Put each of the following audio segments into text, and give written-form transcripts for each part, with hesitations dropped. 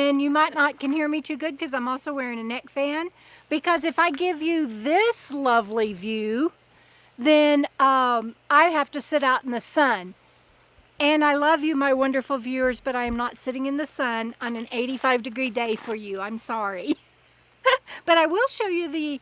and you might not can hear me too good because I'm also wearing a neck fan. Because if I give you this lovely view, then I have to sit out in the sun. And I love you, my wonderful viewers, but I am not sitting in the sun on an 85-degree day for you. I'm sorry. But I will show you the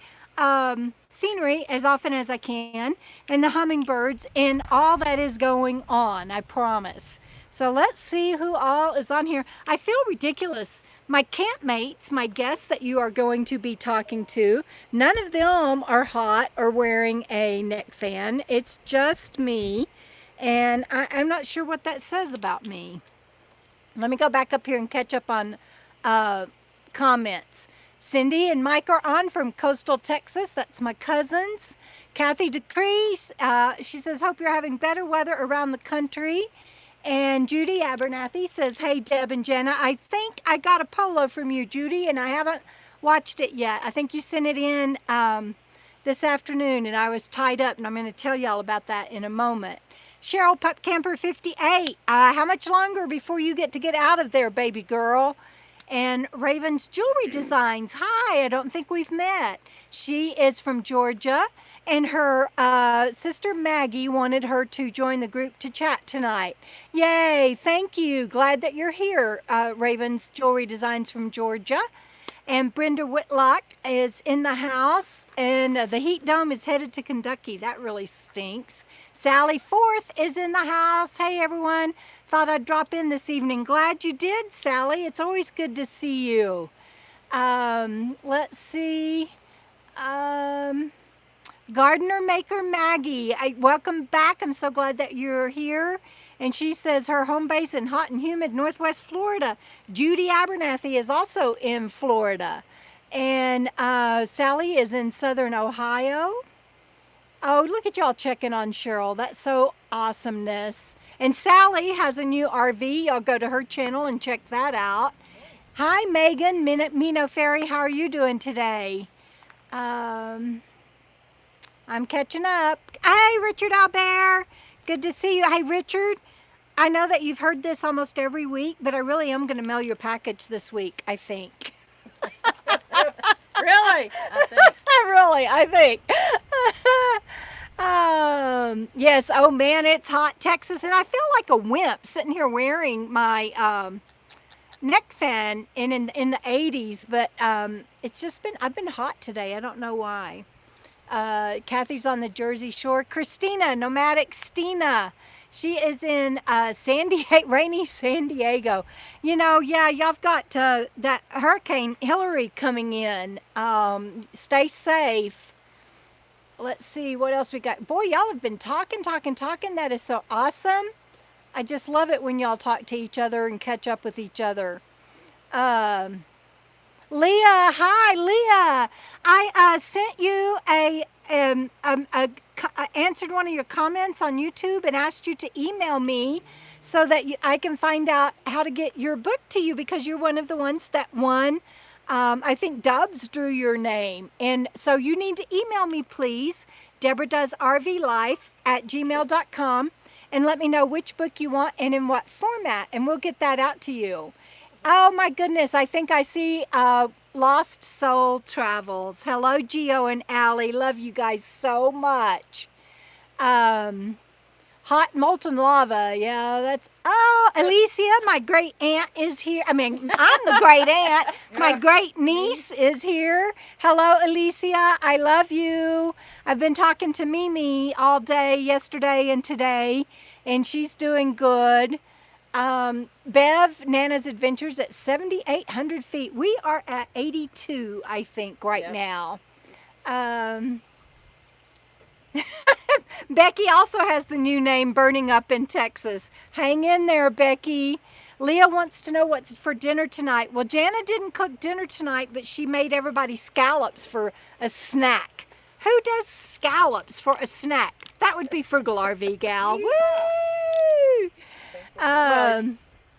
scenery as often as I can, and the hummingbirds, and all that is going on, I promise. So let's see who all is on here. I feel ridiculous. My campmates, my guests that you are going to be talking to, none of them are hot or wearing a neck fan. It's just me, and I'm not sure what that says about me. Let me go back up here and catch up on comments. Cindy and Mike are on from coastal Texas. That's my cousins. Kathy DeCrease, she says, hope you're having better weather around the country. And Judy Abernathy says, hey, Deb and Jenna, I think I got a polo from you, Judy, and I haven't watched it yet. I think you sent it in this afternoon, and I was tied up, and I'm going to tell y'all about that in a moment. Cheryl Pup Camper 58, how much longer before you get out of there, baby girl? And Raven's Jewelry Designs, hi, I don't think we've met. She is from Georgia, and her sister Maggie wanted her to join the group to chat tonight. Yay, thank you. Glad that you're here, Raven's Jewelry Designs from Georgia. And Brenda Whitlock is in the house, and the heat dome is headed to Kentucky. That really stinks. Sally Forth is in the house. Hey, everyone. Thought I'd drop in this evening. Glad you did, Sally. It's always good to see you. Let's see. Gardener Maker Maggie, welcome back. I'm so glad that you're here. And she says her home base in hot and humid Northwest Florida. Judy Abernathy is also in Florida. And Sally is in Southern Ohio. Oh, look at y'all checking on Cheryl. That's so awesomeness. And Sally has a new RV. Y'all go to her channel and check that out. Hi, Megan, Mino Ferry. How are you doing today? I'm catching up. Hey, Richard Albert. Good to see you. Hey, Richard. I know that you've heard this almost every week, but I really am going to mail your package this week, I think. Really? I think. Really, I think. Yes, oh man, it's hot, Texas, and I feel like a wimp sitting here wearing my neck fan in the 80s, but it's just been, I've been hot today. I don't know why. Kathy's on the Jersey Shore. Christina, Nomadic Stina. She is in rainy San Diego. You know, yeah, y'all got that Hurricane Hillary coming in. Stay safe. Let's see what else we got. Boy, y'all have been talking. That is so awesome. I just love it when y'all talk to each other and catch up with each other. Leah, hi, Leah. I sent you answered one of your comments on YouTube and asked you to email me so that I can find out how to get your book to you, because you're one of the ones that won. I think Dubs drew your name. And so you need to email me, please, deborahdoesrvlife@gmail.com, and let me know which book you want and in what format, and we'll get that out to you. Oh my goodness, I think I see Lost Soul Travels. Hello, Gio and Allie. Love you guys so much. Hot molten lava. Yeah, that's... Oh, Alicia, my great aunt is here. I mean, I'm the great aunt. My great niece is here. Hello, Alicia. I love you. I've been talking to Mimi all day, yesterday and today, and she's doing good. Bev, Nana's Adventures at 7,800 feet. We are at 82, I think, right now. Becky also has the new name, Burning Up in Texas. Hang in there, Becky. Leah wants to know what's for dinner tonight. Well, Jana didn't cook dinner tonight, but she made everybody scallops for a snack. Who does scallops for a snack? That would be Frugal RV gal. Woo!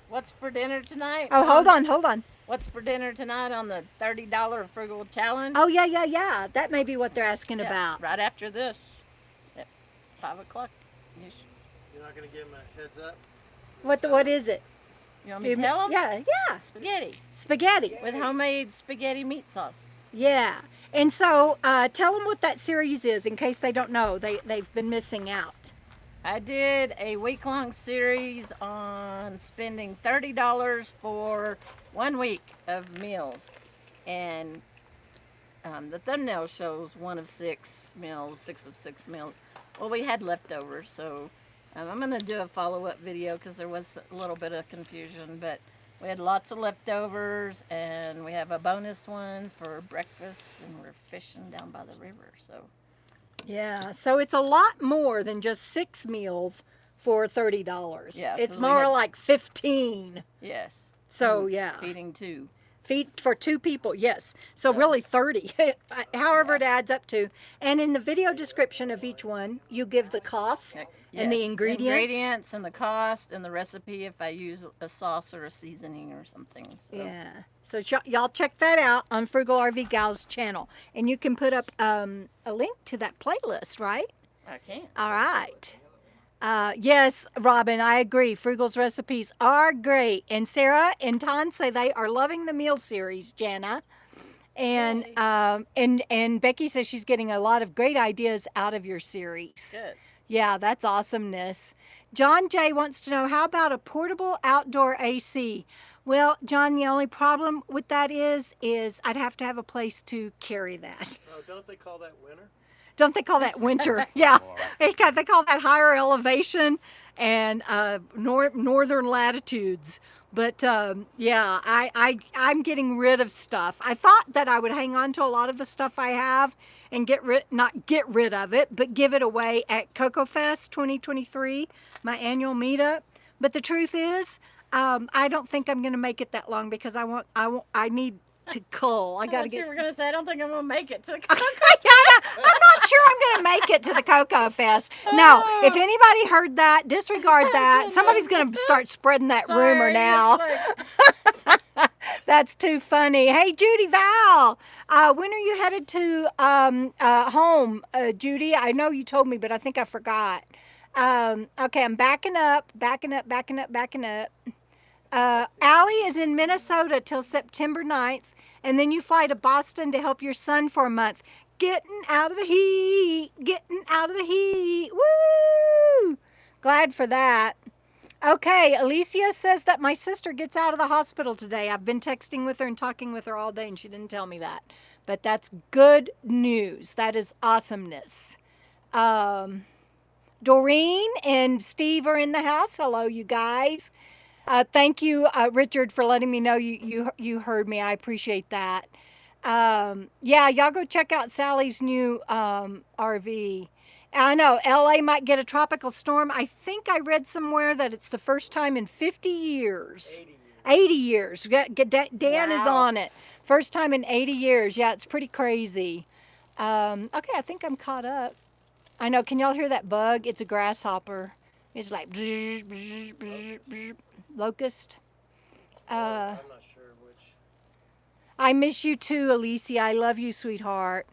What's for dinner tonight? Oh, hold on. What's for dinner tonight on the $30 Frugal Challenge? Oh, yeah. That may be what they're asking about. Right after this, at 5 o'clock. You're not going to give them a heads up? What is it? You want me to tell them? Yeah. Spaghetti. Spaghetti. With homemade spaghetti meat sauce. Yeah. And so tell them what that series is in case they don't know. They've been missing out. I did a week-long series on spending $30 for 1 week of meals. And the thumbnail shows 1 of 6 meals, 6 of 6 meals. Well, we had leftovers, so I'm going to do a follow-up video because there was a little bit of confusion. But we had lots of leftovers, and we have a bonus one for breakfast, and we're fishing down by the river, so... Yeah, so it's a lot more than just 6 meals for $30. Yeah, it's more like 15. Yes. So yeah, feeding 2. Feed for 2 people, yes. So really 30, however it adds up to. And in the video description of each one, you give the cost and the ingredients. Ingredients and the cost and the recipe if I use a sauce or a seasoning or something. So. Yeah. So y'all check that out on Frugal RV Gal's channel. And you can put up a link to that playlist, right? I can. All right. Yes, Robin, I agree. Frugal's recipes are great. And Sarah and Ton say they are loving the meal series, Jana. And and Becky says she's getting a lot of great ideas out of your series. Good. Yeah, that's awesomeness. John J wants to know, how about a portable outdoor AC? Well, John, the only problem with that is I'd have to have a place to carry that. Oh, don't they call that winter? Don't they call that winter? Yeah, they call that higher elevation and northern latitudes. But yeah, I'm getting rid of stuff. I thought that I would hang on to a lot of the stuff I have and not get rid of it, but give it away at KOKO Fest 2023, my annual meetup. But the truth is, I don't think I'm going to make it that long because I need to cull. I got to get. You were gonna say I don't think I'm gonna make it to the I'm not sure I'm going to make it to the KOKO Fest. No, if anybody heard that, disregard that. Somebody's going to start spreading that rumor now. That's too funny. Hey, Judy Val, when are you headed to home, Judy? I know you told me, but I think I forgot. Okay, I'm backing up. Allie is in Minnesota till September 9th, and then you fly to Boston to help your son for a month. Getting out of the heat. Woo! Glad for that. Okay, Alicia says that my sister gets out of the hospital today. I've been texting with her and talking with her all day, and she didn't tell me that. But that's good news. That is awesomeness. Doreen and Steve are in the house. Hello, you guys. Thank you, Richard, for letting me know you heard me. I appreciate that. Yeah, y'all go check out Sally's new RV. I know LA might get a tropical storm. I think I read somewhere that it's the first time in 50 years. 80 years. Dan is on it. First time in 80 years. Yeah, it's pretty crazy. Okay, I think I'm caught up. I know. Can y'all hear that bug? It's a grasshopper. It's like locust. I'm not sure which. I miss you too, Alicia. I love you, sweetheart.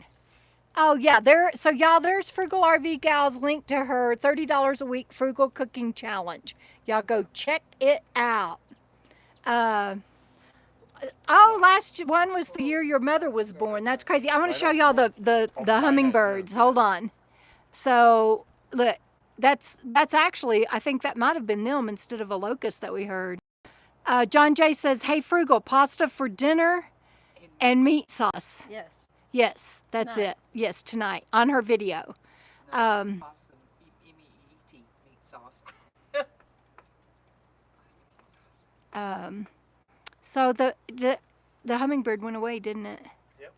Oh yeah, so y'all, there's Frugal RV Gal's link to her $30 a week frugal cooking challenge. Y'all go check it out. Last one was the year your mother was born. That's crazy. I want to show y'all the hummingbirds. Hold on. So look, that's actually, I think that might have been them instead of a locust that we heard. John J says, "Hey Frugal, pasta for dinner and meat sauce." Yes. Yes, that's it. Yes, tonight on her video. Awesome. meat sauce. So the hummingbird went away, didn't it? Yep.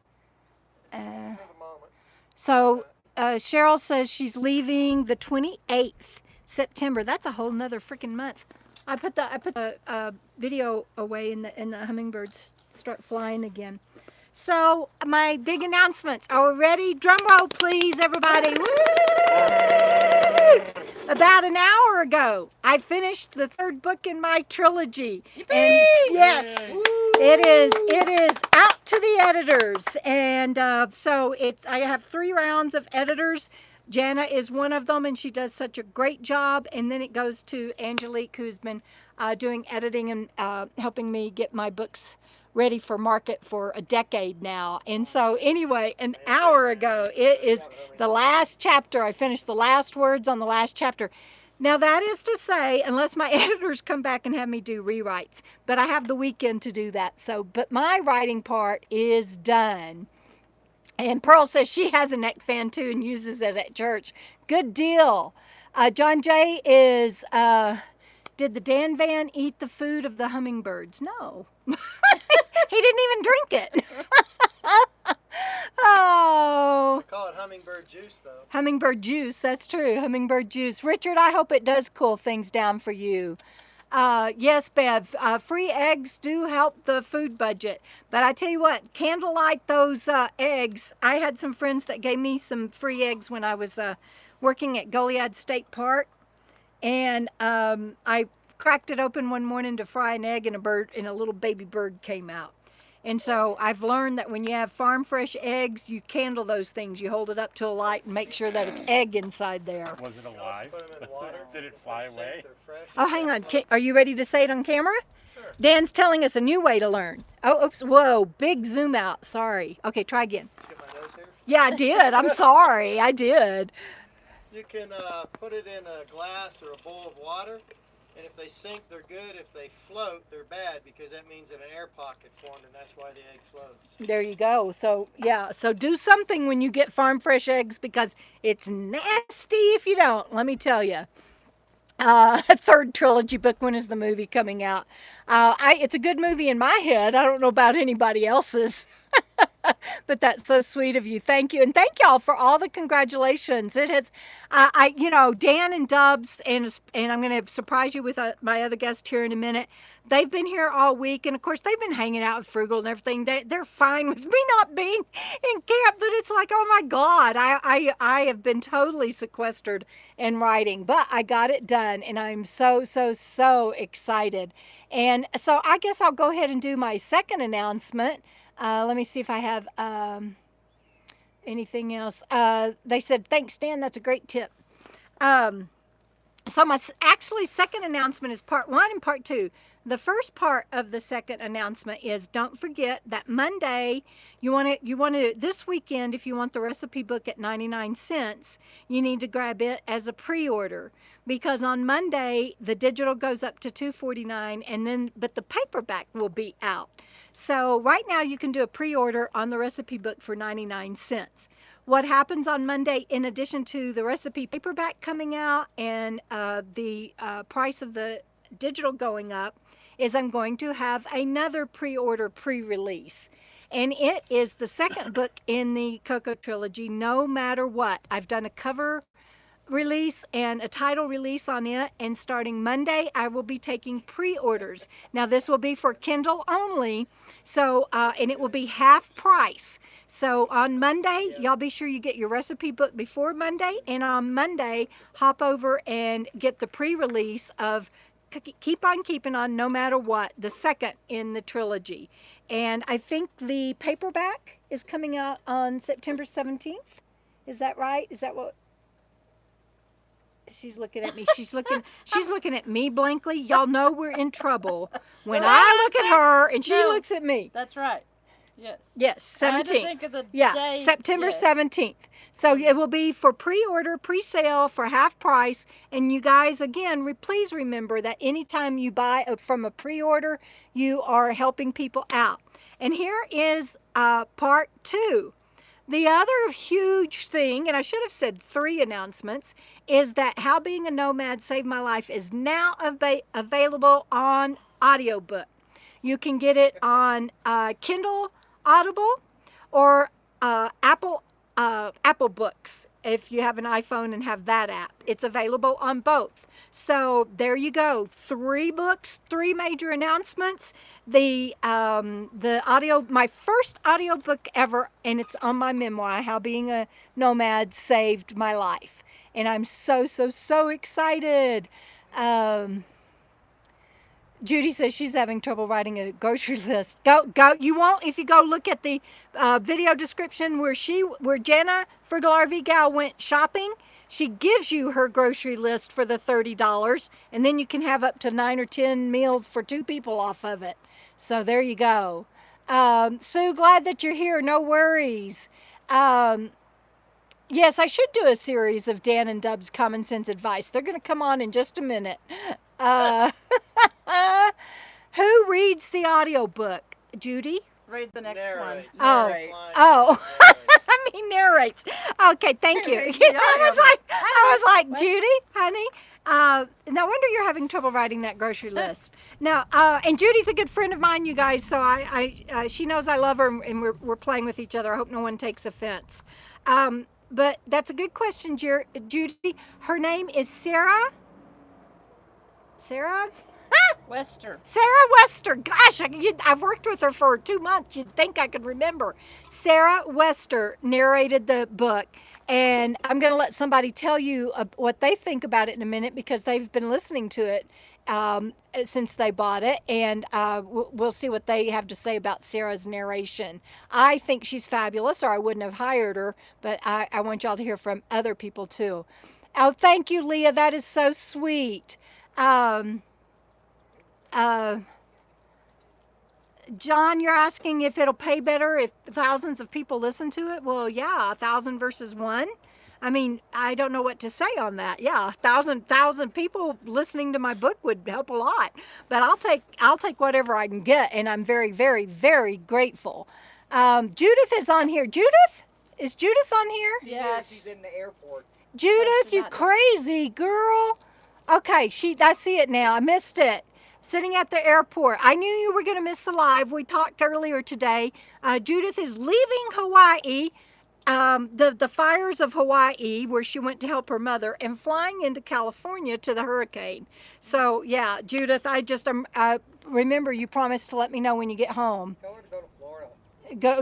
Uh, For the moment. so Cheryl says she's leaving the 28th September. That's a whole nother freaking month. I put the video away and the hummingbirds start flying again. So my big announcements. Are we ready? Drum roll, please, everybody. Woo! About an hour ago, I finished the 3rd book in my trilogy. Yippee! And yes, it is out to the editors. And so I have 3 rounds of editors Jana is one of them, and she does such a great job. And then it goes to Angelique, who's been doing editing and helping me get my books ready for market for a decade now. And so anyway, an hour ago, it is the last chapter. I finished the last words on the last chapter. Now that is to say, unless my editors come back and have me do rewrites, but I have the weekend to do that. So, but my writing part is done. And Pearl says she has a neck fan too and uses it at church. Good deal. John Jay is, did the Dan Van eat the food of the hummingbirds? No. He didn't even drink it. Oh. They call it hummingbird juice, though. Hummingbird juice, that's true. Hummingbird juice. Richard, I hope it does cool things down for you. Yes, Bev, free eggs do help the food budget. But I tell you what, candlelight those eggs. I had some friends that gave me some free eggs when I was working at Goliad State Park. And I cracked it open one morning to fry an egg, and a little baby bird came out. And so I've learned that when you have farm fresh eggs, you candle those things. You hold it up to a light and make sure that it's egg inside there. Was it You also alive? put 'em in water. Did it fly If they're away? safe, they're fresh, Oh, they're hang on. fresh. Are you ready to say it on camera? Sure. Dan's telling us a new way to learn. Oh, oops. Whoa, big zoom out. Sorry. Okay, try again. Get my nose here. Yeah, I did. I'm sorry. I did. You can put it in a glass or a bowl of water, and if they sink, they're good. If they float, they're bad, because that means that an air pocket formed, and that's why the egg floats. There you go. So, yeah. So do something when you get farm fresh eggs, because it's nasty if you don't, let me tell you. A third trilogy book. When is the movie coming out? It's a good movie in my head. I don't know about anybody else's. But that's so sweet of you. Thank you. And thank y'all for all the congratulations. It has, Dan and Dubs, and I'm going to surprise you with my other guest here in a minute. They've been here all week. And of course, they've been hanging out with Frugal and everything. They're fine with me not being in camp, but it's like, oh my God, I have been totally sequestered in writing, but I got it done. And I'm so excited. And so I guess I'll go ahead and do my second announcement. Let me see if I have anything else. They said, thanks, Dan. That's a great tip. So my second announcement is part 1 and part 2. The first part of the second announcement is, don't forget that Monday, you want to this weekend, if you want the recipe book at 99 cents, you need to grab it as a pre-order, because on Monday the digital goes up to $2.49, but the paperback will be out. So right now you can do a pre-order on the recipe book for 99 cents. What happens on Monday, in addition to the recipe paperback coming out and the price of the digital going up, is I'm going to have another pre-order pre-release. And it is the second book in the KOKO trilogy, No Matter What. I've done a cover release and a title release on it, and starting Monday I will be taking pre-orders. Now this will be for Kindle only, so and it will be half price. So on Monday, y'all be sure you get your recipe book before Monday, and on Monday hop over and get the pre-release of Keep On Keeping On No Matter What, the second in the trilogy. And I think the paperback is coming out on September 17th. Is that right? Is that what? She's looking at me. She's looking at me blankly. Y'all know we're in trouble when I look at her and she looks at me. That's right. Yes. Yes, I had to 17th. think of the Yeah, date. September Yes. 17th. So it will be for pre-order, pre-sale for half price. And you guys, again, please remember that anytime you buy from a pre-order, you are helping people out. And here is part 2. The other huge thing, and I should have said 3 announcements, is that How Being a Nomad Saved My Life is now available on audiobook. You can get it on Kindle, Audible, or Apple Books. If you have an iPhone and have that app, it's available on both. So there you go. 3 books, 3 major announcements. My first audiobook ever, and it's on my memoir, How Being a Nomad Saved My Life. And I'm so excited. Judy says she's having trouble writing a grocery list. Go. You won't if you go look at the video description where Jana Frugal RV Gal went shopping. She gives you her grocery list for the $30, and then you can have up to 9 or 10 meals for 2 people off of it. So there you go. Sue, glad that you're here. No worries. Yes, I should do a series of Dan and Dub's common sense advice. They're going to come on in just a minute. Who reads the audiobook? Judy? Read the next Narrates. one. Oh. Narrate. Oh. Narrates. I mean, narrates. Okay, thank you. Yeah, I was like, Judy, honey. No wonder you're having trouble writing that grocery list. Now, and Judy's a good friend of mine, you guys. So she knows I love her, and we're playing with each other. I hope no one takes offense. But that's a good question, Judy. Her name is Sarah. Sarah? Wester. Sarah Wester. Gosh, I've worked with her for 2 months. You'd think I could remember. Sarah Wester narrated the book. And I'm going to let somebody tell you what they think about it in a minute because they've been listening to it since they bought it. And we'll see what they have to say about Sarah's narration. I think she's fabulous, or I wouldn't have hired her. But I want y'all to hear from other people, too. Oh, thank you, Leah. That is so sweet. John, you're asking if it'll pay better if thousands of people listen to it. Well, yeah, 1,000 versus 1. I mean, I don't know what to say on that. Yeah, 1,000 people listening to my book would help a lot. But I'll take whatever I can get, and I'm very, very, very grateful. Judith is on here. Judith? Is Judith on here? Yeah, She's in the airport. Judith, she's you not- crazy girl. Okay, I see it now. I missed it. Sitting at the airport. I knew you were going to miss the live. We talked earlier today. Judith is leaving Hawaii, the fires of Hawaii, where she went to help her mother, and flying into California to the hurricane. So, yeah, Judith, remember you promised to let me know when you get home. Tell her to go to Florida.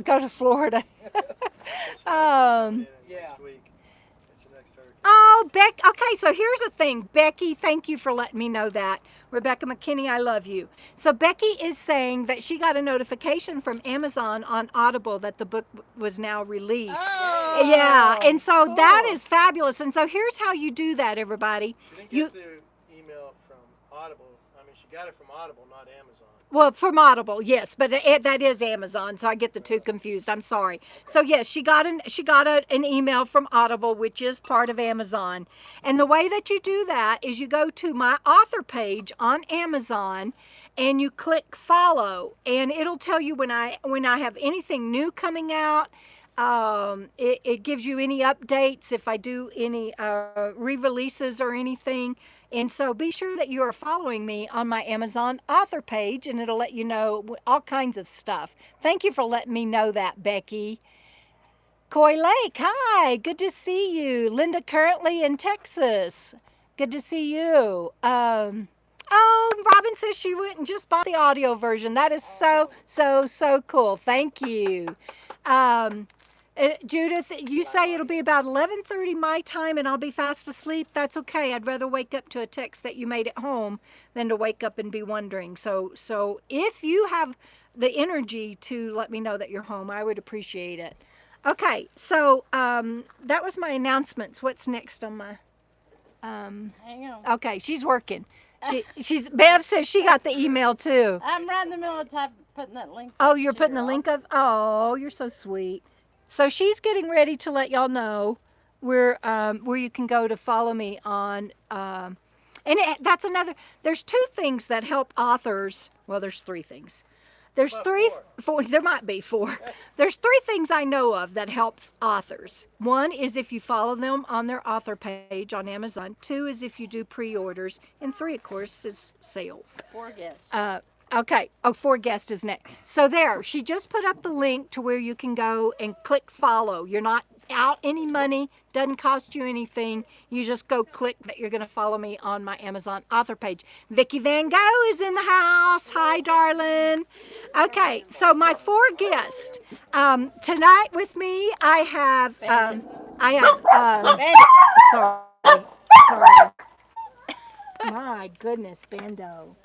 Go to Florida. Yeah. Next week. It's the next hurricane. Oh, okay, so here's the thing. Becky, thank you for letting me know that. Rebecca McKinney, I love you. So Becky is saying that she got a notification from Amazon on Audible that the book was now released. Oh, Yeah, and so cool. that is fabulous. And so here's how you do that, everybody. She didn't get the email from Audible. I mean, she got it from Audible, not Amazon. Well, from Audible, yes, but that is Amazon, so I get the two confused. I'm sorry. So yes, she got an email from Audible, which is part of Amazon. And the way that you do that is you go to my author page on Amazon, and you click follow, and it'll tell you when I have anything new coming out. It gives you any updates if I do any re-releases or anything. And so be sure that you are following me on my Amazon author page, and it'll let you know all kinds of stuff. Thank you for letting me know that, Becky. Coy Lake, hi, good to see you. Linda, currently in Texas. Good to see you. Robin says she went and just bought the audio version. That is so cool. Thank you. Judith, you say it'll be about 11:30 my time and I'll be fast asleep. That's okay. I'd rather wake up to a text that you made at home than to wake up and be wondering. So if you have the energy to let me know that you're home, I would appreciate it. Okay, so that was my announcements. What's next on my... Hang on. Okay, she's working. Bev says she got the email too. I'm right in the middle of putting that link. Oh, you're putting the link up? Oh, you're so sweet. So she's getting ready to let y'all know where you can go to follow me on. That's another. There's 2 things that help authors. Well, there's 3 things. There's What, 3, 4. There might be 4. There's 3 things I know of that helps authors. 1 is if you follow them on their author page on Amazon. 2 is if you do pre-orders, and 3, of course, is sales. 4 guests. Okay. Oh, 4 guest is next. So there, she just put up the link to where you can go and click follow. You're not out any money, doesn't cost you anything. You just go click that you're going to follow me on my Amazon author page. Vicki Van Gogh is in the house. Hi, darling. Okay, so my 4 guests. Tonight with me, I have, sorry. My goodness, Bando.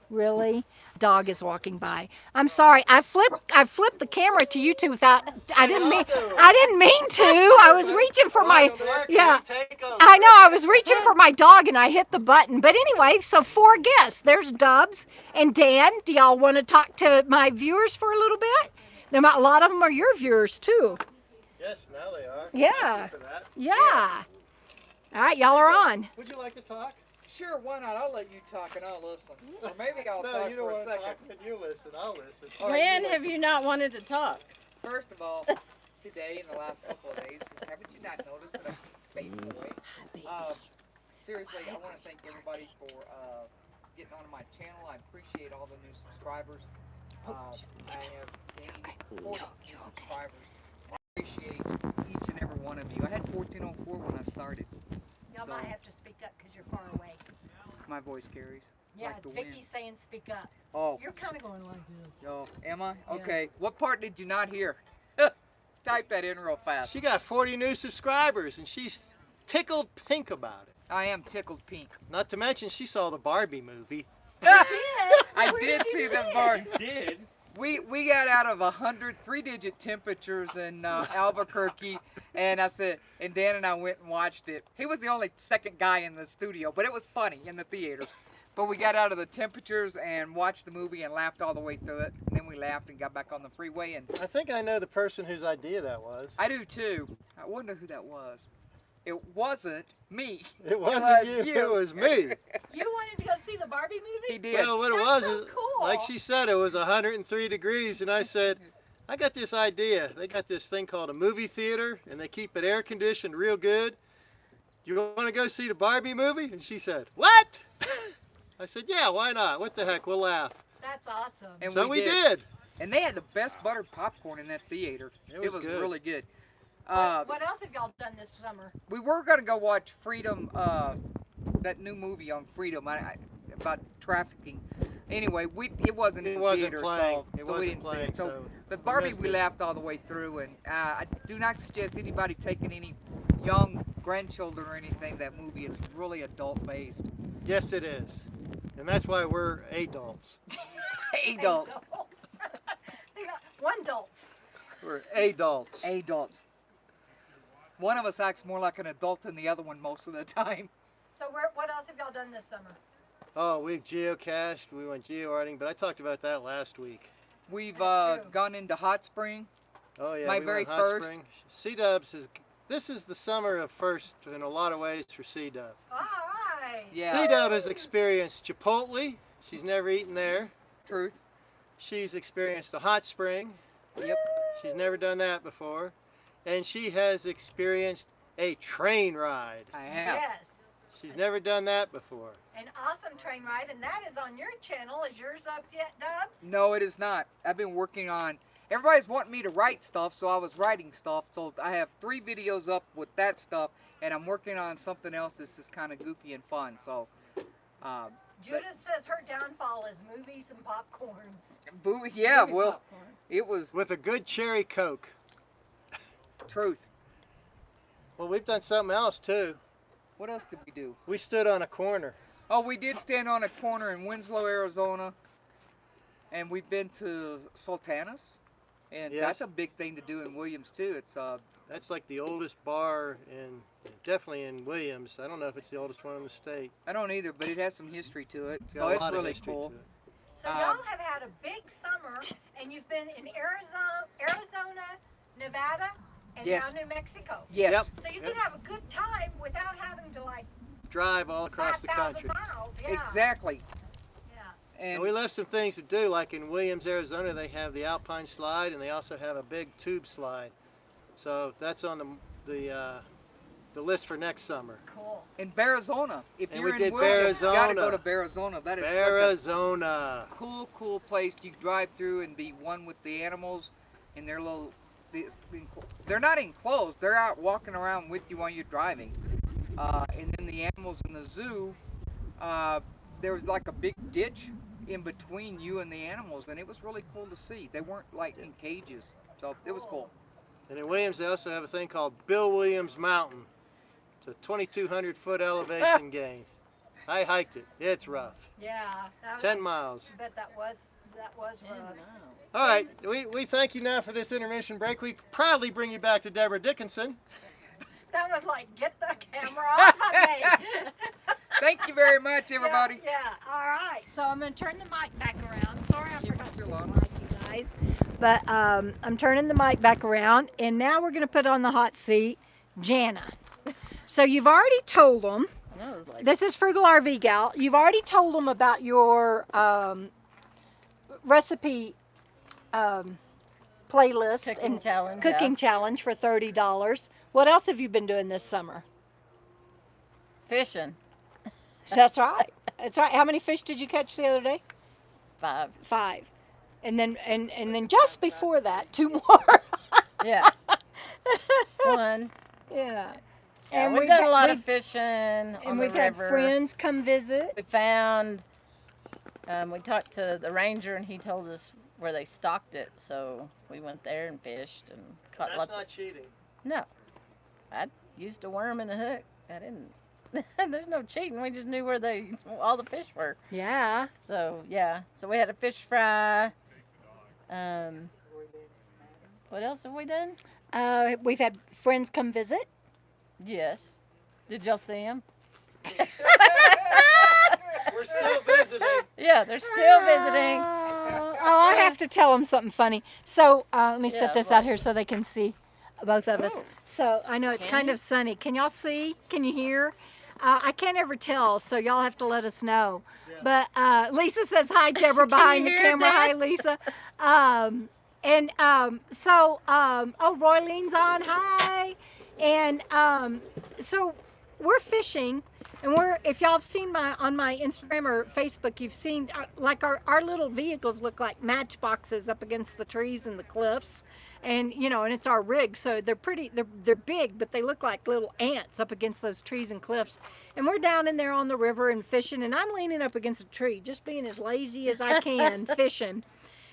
Really? Dog is walking by. I'm sorry. I flipped the camera to you two without. I didn't mean to. I was reaching for my. Yeah. I know. I was reaching for my dog and I hit the button. But anyway, so 4 guests. There's Dubs and Dan. Do y'all want to talk to my viewers for a little bit? A lot of them are your viewers too. Yes, now they are. Yeah. Thank you for that. Yeah. All right, y'all are on. Would you like to talk? Sure, why not? I'll let you talk and I'll listen. Or maybe I'll No, talk you don't for a want to second. talk, then you listen. I'll listen. All right, When you have listen. you not wanted to talk? First of all, today in the last couple of days, haven't you not noticed that I'm fading away? Seriously, I want to thank everybody for getting onto my channel. I appreciate all the new subscribers. I have gained 40 new subscribers. I appreciate each and every one of you. I had 1404 when I started. Y'all might have to speak up because you're far away. My voice carries. Yeah, like the wind. Vicky's saying speak up. Oh, You're kind of going like this. oh, am I? Yeah. Okay. What part did you not hear? Type that in real fast. She got 40 new subscribers, and she's tickled pink about it. I am tickled pink. Not to mention, she saw the Barbie movie. I Where did did you see see them it? bar. Did? We got out of 100 3-digit temperatures in Albuquerque, and Dan and I went and watched it. He was the only second guy in the studio, but it was funny in the theater. But we got out of the temperatures and watched the movie and laughed all the way through it. And then we laughed and got back on the freeway. And I think I know the person whose idea that was. I do too. I wonder who that was. It wasn't me. It wasn't you. you. It was me. You wanted to go see the Barbie movie? He did. Well, what it That's was so is, cool. like she said, it was 103 degrees, and I said, I got this idea. They got this thing called a movie theater, and they keep it air conditioned real good. You want to go see the Barbie movie? And she said, what? I said, yeah, why not? What the heck? We'll laugh. That's awesome. And So we did. And they had the best buttered popcorn in that theater. It was good. really good. What else have y'all done this summer? We were going to go watch Freedom, that new movie on Freedom about trafficking. Anyway, it wasn't in It the wasn't theater, playing. so It we wasn't didn't see playing, it. so but we Barbie, missed we it. laughed all the way through, and I do not suggest anybody taking any young grandchildren or anything. That movie is really adult-based. Yes, it is. And that's why we're adults. Adults. One adults. We're adults. Adults. One of us acts more like an adult than the other one most of the time. So what else have y'all done this summer? Oh, we've geocached. We went geoarding, but I talked about that last week. We've That's true. gone into Hot Spring. Oh yeah, My we very went Hot first. Spring. C-Dubs is. This is the summer of first in a lot of ways for C-Dub. All right. Yeah. C-Dub has experienced Chipotle. She's never eaten there. Truth. She's experienced a hot spring. Yep. She's never done that before. And she has experienced a train ride. I have. Yes. She's never done that before. An awesome train ride, and that is on your channel. Is yours up yet, Dubs? No, it is not. I've been working on. Everybody's wanting me to write stuff, so I was writing stuff. So I have 3 videos up with that stuff, and I'm working on something else that's just kind of goofy and fun. So, Judith says her downfall is movies and popcorns. yeah, Maybe well, popcorn. it was With a good cherry Coke. truth. Well, we've done something else too. What else did we do? We stood on a corner. Oh, we did stand on a corner in Winslow, Arizona, and we've been to Sultanas, and Yes. that's a big thing to do in Williams too. It's That's like the oldest bar in, definitely in Williams. I don't know if it's the oldest one in the state. I don't either, but it has some history to it, It's so got a it's lot of really history cool. to it. So y'all have had a big summer, and you've been in Arizona, Nevada, and Yes. now New Mexico. Yes. Yep. So you can have a good time without having to like Drive all across the 5,000 country. miles. Yeah. Exactly. Yeah. And And we left some things to do, like in Williams, Arizona, they have the Alpine slide, and they also have a big tube slide. So that's on the list for next summer. Cool. in Arizona, if And you're we in did Williams, you gotta go Arizona. to Arizona. That is such Arizona. a cool place. You drive through and be one with the animals, and they're they're not enclosed. They're out walking around with you while you're driving. And then the animals in the zoo, there was like a big ditch in between you and the animals, and it was really cool to see. They weren't like in cages, so it was cool. And in Williams, they also have a thing called Bill Williams Mountain. It's a 2,200 foot elevation gain. I hiked it. It's rough. Yeah. 10 miles. I bet that was rough. All right, we thank you now for this intermission break. We proudly bring you back to Debra Dickinson. That was like, get the camera off of me. Thank you very much, everybody. Yeah, all right. So I'm going to turn the mic back around. Sorry I forgot to turn the mic, you guys. But I'm turning the mic back around, and now we're going to put on the hot seat Jana. So you've already told them. This is Frugal RV Gal. You've already told them about your recipe playlist Cooking challenge, cooking yeah. challenge for $30. What else have you been doing this summer? Fishing. That's right. That's right. How many fish did you catch the other day? 5. 5. And then just before that, 2 more. Yeah. 1. Yeah. And we've done a lot of fishing on and the we've had river. friends come visit. We found, we talked to the ranger and he told us where they stocked it. So we went there and fished and caught That's lots not of... cheating. No. I used a worm and a hook. I didn't. There's no cheating. We just knew where all the fish were. Yeah. So, yeah. So we had a fish fry. What else have we done? We've had friends come visit. Yes. Did y'all see them? We're still visiting. Yeah, they're still visiting. I have to tell them something funny. So let me Yeah, set this out here so they can see both of us. Oh. So I know it's Can kind you? of sunny. Can y'all see? Can you hear? I can't ever tell, so y'all have to let us know. Yeah. But Lisa says hi, Deborah, behind the hear camera. that? Hi, Lisa. Roylene's on. Hi. And so we're fishing, and if y'all have seen on my Instagram or Facebook, you've seen like our little vehicles look like matchboxes up against the trees and the cliffs, and and it's our rig, so they're pretty. They're big, but they look like little ants up against those trees and cliffs. And we're down in there on the river and fishing, and I'm leaning up against a tree, just being as lazy as I can fishing.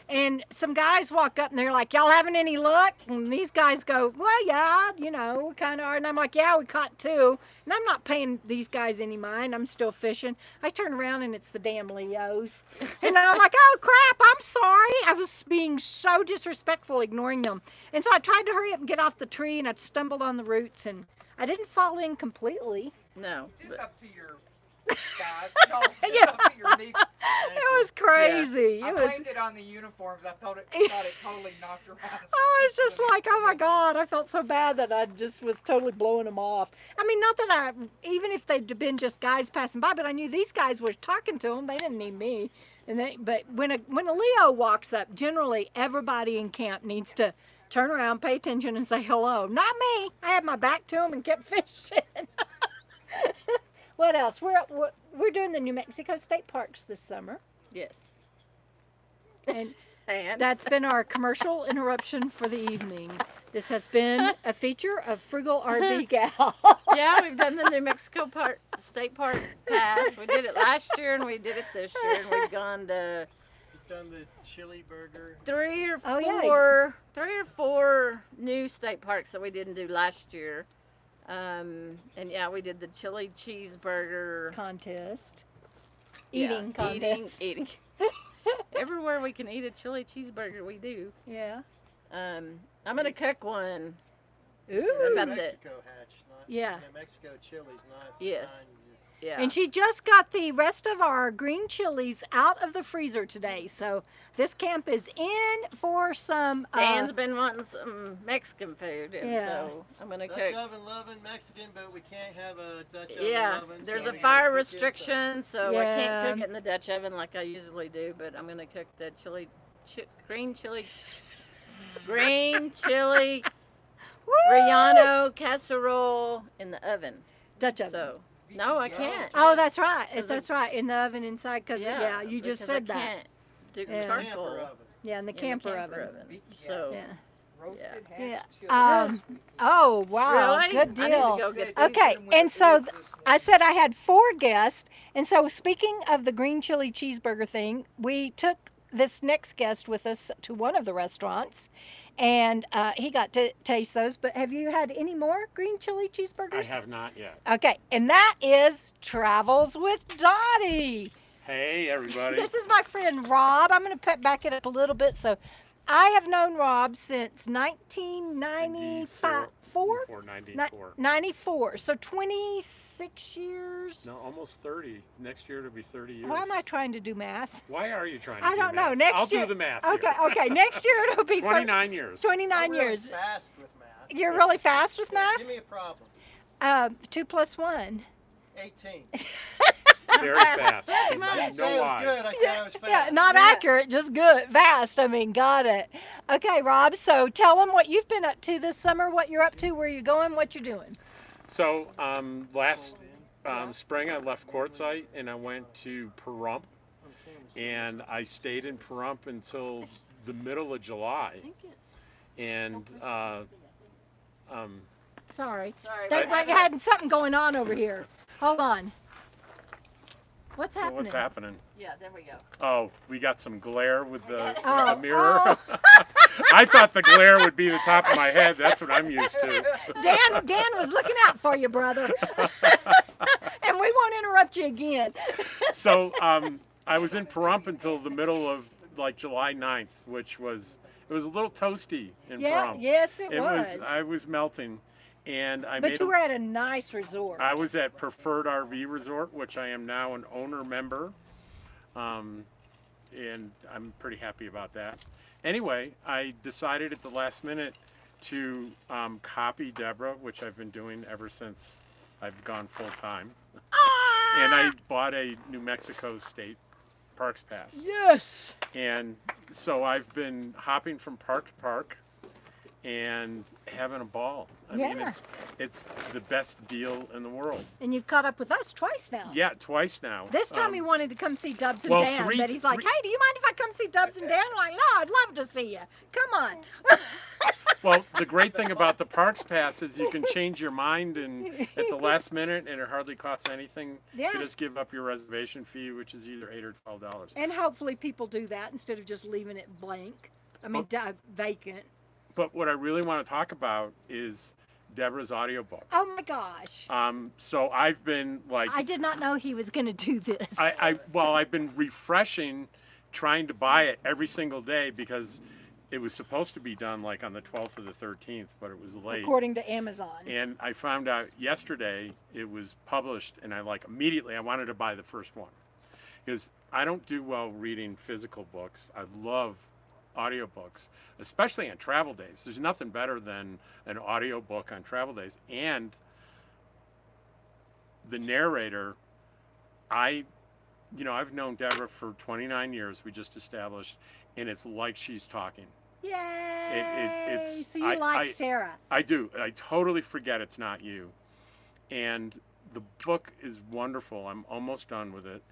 And some guys walk up and they're like, y'all having any luck? And these guys go, well, yeah, we kind of are. And I'm like, yeah, we caught 2. And I'm not paying these guys any mind. I'm still fishing. I turn around and it's the damn Leos. And I'm like, oh, crap, I'm sorry. I was being so disrespectful, ignoring them. And so I tried to hurry up and get off the tree, and I stumbled on the roots, and I didn't fall in completely. No. Just up to your guys. No, just up to your knees. It was crazy. I It was. blamed it on the uniforms. I thought it totally knocked her out. Oh, it's just like, oh my God, I felt so bad that I just was totally blowing them off. I mean, not that even if they'd been just guys passing by, but I knew these guys were talking to them. They didn't need me. But when a Leo walks up, generally everybody in camp needs to turn around, pay attention, and say hello. Not me. I had my back to them and kept fishing. What else? We're doing the New Mexico State Parks this summer. Yes. And And that's been our commercial interruption for the evening. This has been a feature of Frugal RV Gal. yeah, we've done the New Mexico State Park Pass. We did it last year and we did it this year, and we've gone to We've done the chili burger. 3 or 4, Oh, yeah. 3 or 4 new state parks that we didn't do last year. And yeah, we did the chili cheeseburger Contest. yeah, Eating contest. Eating. Everywhere we can eat a chili cheeseburger, we do. Yeah. I'm gonna cook one. Ooh. About Mexico hatch, not Yeah. New Mexico chilies, not Yes. behind you. Yeah. And she just got the rest of our green chilies out of the freezer today. So this camp is in for some. Dan's been wanting some Mexican food, and Yeah. so I'm gonna Dutch cook. oven loving Mexican, but we can't have a Dutch oven Yeah, oven. there's so a we fire gotta cook inside. restriction, so I can't Yeah. cook it in the Dutch oven like I usually do. But I'm gonna cook the green chili Woo! Relleno casserole in the oven. Dutch oven. So no, I can't. Oh, that's right. 'Cause That's right. In the oven inside, because yeah, you just because said I that. Can't do Yeah. Camper charcoal oven. Yeah, in the in the camper oven. So Yeah. Roasted hash Yeah. chili. Oh wow, Really? good I need to deal. go get Okay, and so I said I had 4 guests, and so speaking of the green chili cheeseburger thing, we took this next guest with us to one of the restaurants, and he got to taste those. But have you had any more green chili cheeseburgers? I have not yet. Okay, and that is Travels with Dottie. Hey, everybody. This is my friend Rob. I'm going to back it up a little bit. So I have known Rob since 1994. 94. 94. So 26 years. No, almost 30. Next year it'll be 30 years. Why am I trying to do math? Why are you trying to I do don't math? know. Next I'll year. do the math. Okay, here. okay. Next year it'll be 29 years. 29 I'm really years. fast with math. You're really fast with math? Give me a problem. 2 plus 1. 18. Very fast. I didn't No say it was lie. good. I said I was fast. Yeah, not accurate, just good, fast. I mean, got it. Okay, Rob. So tell them what you've been up to this summer. What you're up to, where you're going, what you're doing. So last spring I left Quartzsite and I went to Pahrump, and I stayed in Pahrump until the middle of July. And Sorry. Sorry. They had something going on over here. Hold on. What's so happening? what's happening? Yeah, there we go. Oh, we got some glare with the Oh, mirror. oh. I thought the glare would be the top of my head. That's what I'm used to. Dan was looking out for you, brother. And we won't interrupt you again. So I was in Pahrump until the middle of like July 9th, which was a little toasty in Yeah, Pahrump. yes, it was. I was melting, and But you were at a nice resort. I was at Preferred RV Resort, which I am now an owner member, and I'm pretty happy about that. Anyway, I decided at the last minute to copy Debra, which I've been doing ever since I've gone full time. And I bought a New Mexico State Parks Pass. Yes. And so I've been hopping from park to park and having a ball. I mean, Yeah. it's the best deal in the world. And you've caught up with us twice now. Yeah, twice now. This time he wanted to come see Dubs and well, Dan, three- but he's like, three- hey, do you mind if I come see Dubs and Dan? I'm like, no, I'd love to see you. Come on. Well, the great thing about the Parks Pass is you can change your mind at the last minute, and it hardly costs anything. Yeah. You just give up your reservation fee, which is either $8 or $12. And hopefully people do that instead of just leaving it blank. I mean, vacant. But what I really want to talk about is Debra's audiobook. Oh my gosh. So I've been like, I did not know he was going to do this. I've been refreshing, trying to buy it every single day because it was supposed to be done like on the 12th or the 13th, but it was late. According to Amazon. And I found out yesterday it was published, and I immediately I wanted to buy the first one because I don't do well reading physical books. I love audiobooks, especially on travel days. There's nothing better than an audiobook on travel days. And the narrator, I've known Debra for 29 years, we just established, and it's like she's talking. Yay! So you I- like Sarah. I do. I totally forget it's not you. And the book is wonderful. I'm almost done with it.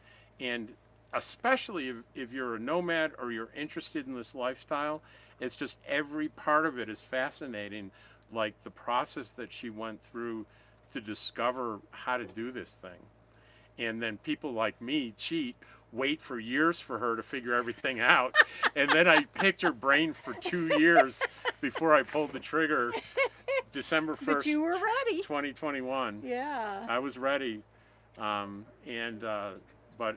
And especially if you're a nomad or you're interested in this lifestyle, it's just every part of it is fascinating. Like the process that she went through to discover how to do this thing. And then people like me wait for years for her to figure everything out. And then I picked her brain for 2 years before I pulled the trigger. December 1st, But you were ready. 2021. Yeah. I was ready. But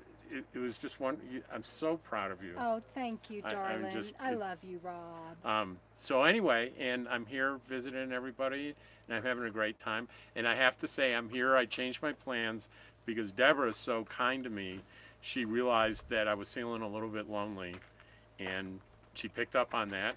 it was just one. I'm so proud of you. Oh, thank you, I'm darling. just- I love you, Rob. So anyway, and I'm here visiting everybody, and I'm having a great time. And I have to say, I changed my plans because Debra is so kind to me. She realized that I was feeling a little bit lonely, and she picked up on that.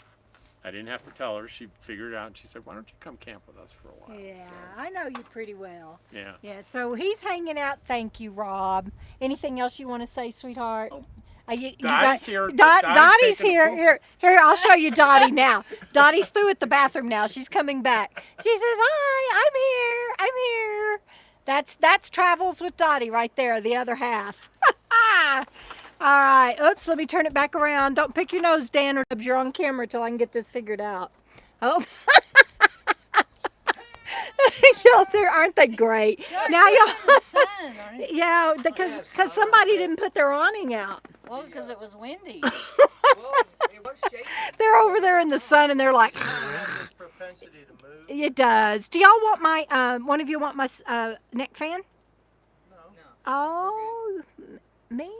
I didn't have to tell her. She figured it out, and she said, why don't you come camp with us for a while? Yeah, So, I know you pretty well. yeah. Yeah, so he's hanging out. Thank you, Rob. Anything else you want to say, sweetheart? Oh, You Dottie's here. Dottie's Dottie's taking a here. poop. Here, I'll show you Dottie now. Dottie's through at the bathroom now. She's coming back. She says, "Hi, I'm here. That's Travels with Dottie right there, the other half." All right. Oops, let me turn it back around. Don't pick your nose, Dan, or you're on camera till I can get this figured out. Oh. Y'all, aren't they great? Now y'all. Sun, aren't you? Yeah, because somebody didn't put their awning out. Well, because it was windy. Well, it was shaking. They're over there in the sun, and they're like, It has this propensity to move. it does. Do y'all want my, one of you want my neck fan? No. No. Oh, man.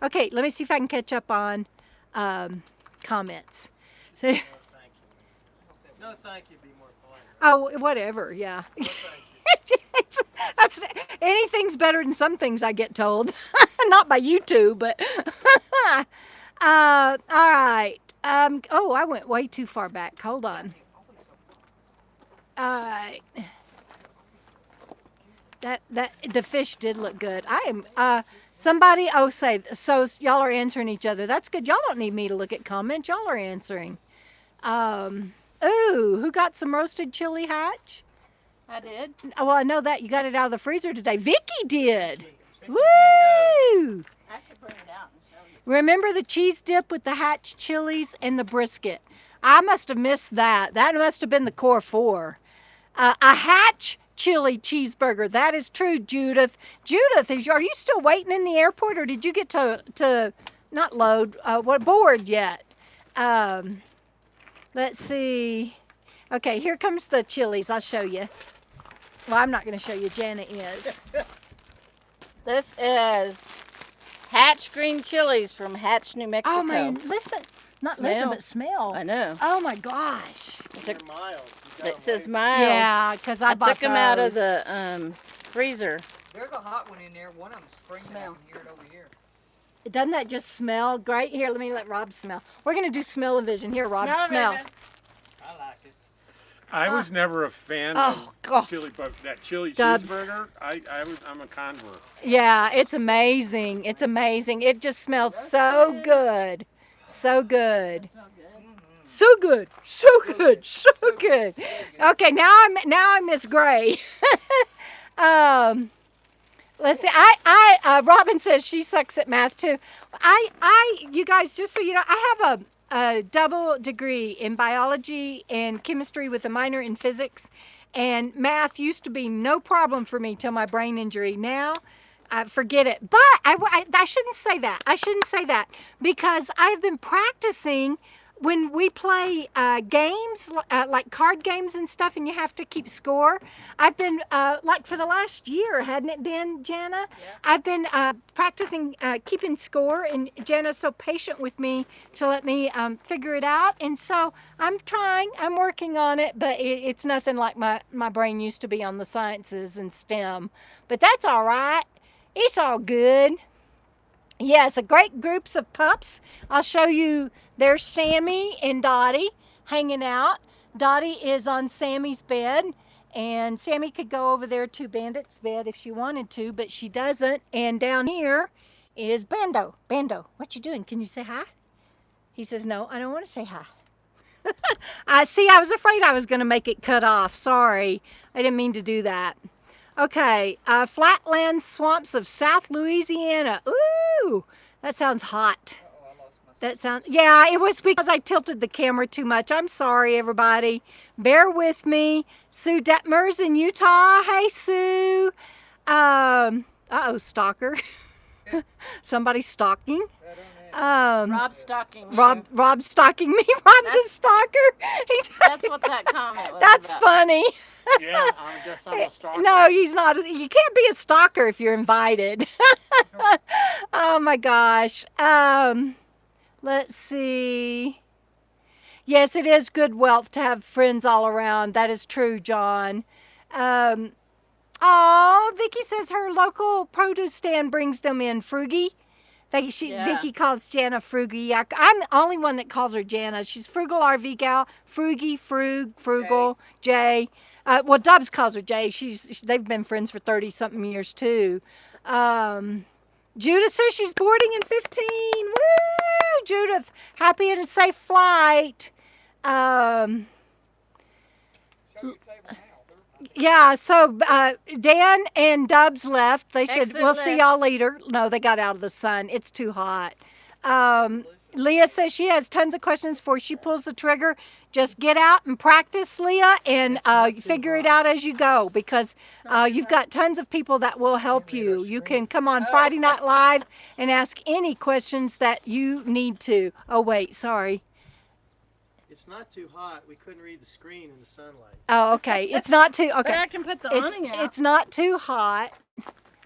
Okay, let me see if I can catch up on comments. So, No, thank you. No, thank you. Be more polite. oh, whatever, yeah. No, thank you. That's anything's better than some things I get told. Not by you two, but all right. Oh, I went way too far back. Hold on. All right. That the fish did look good. I am somebody. Oh, say so. Y'all are answering each other. That's good. Y'all don't need me to look at comments. Y'all are answering. Ooh, who got some roasted chili hatch? I did. Oh, well, I know that you got it out of the freezer today. Vicky did. Woo! I should bring it out and show you. Remember the cheese dip with the hatch chilies and the brisket? I must have missed that. That must have been the core four. A hatch chili cheeseburger. That is true, Judith. Judith, are you still waiting in the airport, or did you get to not load, board yet? Let's see. Okay, here comes the chilies. I'll show you. Well, I'm not going to show you. Jana is. This is Hatch green chilies from Hatch, New Mexico. Oh, man. Listen. Not listen, Smell. but smell. I know. Oh, my gosh. They're mild. You got It 'em says labeled. mild. Yeah, because I bought took them out of those. the freezer. There's a hot one in there. One of them's spring. I Smell. can hear it over here. Doesn't that just smell great? Here, let Rob smell. We're going to do smell-o-vision. Here, Rob, smell. Smell-o-vision. I like it. I was never a fan Oh, of God. chili, but that chili Dubs. cheeseburger, I'm a convert. Yeah, it's amazing. It's amazing. It just smells so good. So good. So good. So good. So good. Okay, now I'm Miss Gray. Let's see. Robin says she sucks at math too. You guys, just so you know, I have a double degree in biology and chemistry with a minor in physics, and math used to be no problem for me till my brain injury. Now, forget it. But I shouldn't say that. I shouldn't say that because I've been practicing. When we play games, like card games and stuff, and you have to keep score, I've been, like for the last year, hadn't it been, Jana? Yeah. I've been practicing keeping score, and Jana's so patient with me to let me figure it out. And so I'm working on it, but it's nothing like my brain used to be on the sciences and STEM. But that's all right. It's all good. Yes, a great groups of pups. I'll show you. There's Sammy and Dottie hanging out. Dottie is on Sammy's bed, and Sammy could go over there to Bandit's bed if she wanted to, but she doesn't. And down here is Bando. Bando, what you doing? Can you say hi? He says, no, I don't want to say hi. I was afraid I was going to make it cut off. Sorry, I didn't mean to do that. Okay, flatland swamps of South Louisiana. Ooh, that sounds hot. Yeah, it was because I tilted the camera too much. I'm sorry, everybody. Bear with me. Sue Detmer's in Utah. Hey, Sue. Uh-oh, stalker. Somebody's stalking. Rob's stalking me. Rob's stalking me. Rob's a stalker. That's what that comment was That's about. funny. Yeah, I guess I'm a stalker. No, he's not. You can't be a stalker if you're invited. Oh, my gosh. Let's see. Yes, it is good wealth to have friends all around. That is true, John. Vicky says her local produce stand brings them in. Frugy. Vicky calls Jana Frugy. I'm the only one that calls her Jana. She's Frugal RV gal. Frugy, Frugal, Jay. Well, Dubs calls her Jay. They've been friends for 30-something years, too. Judith says she's boarding in 15. Woo! Judith, happy and a safe flight. Show your table now. Yeah, so Dan and Dubs left. They said, Exit we'll see left. y'all later. No, they got out of the sun. It's too hot. Leah says she has tons of questions before she pulls the trigger. Just get out and practice, Leah, and figure it out as you go, because you've got tons of people that will help you. You can come on Friday Night Live and ask any questions that you need to. Oh, wait, sorry. It's not too hot. We couldn't read the screen in the sunlight. Oh, okay. It's not too, But okay. I can put the awning out. It's not too hot.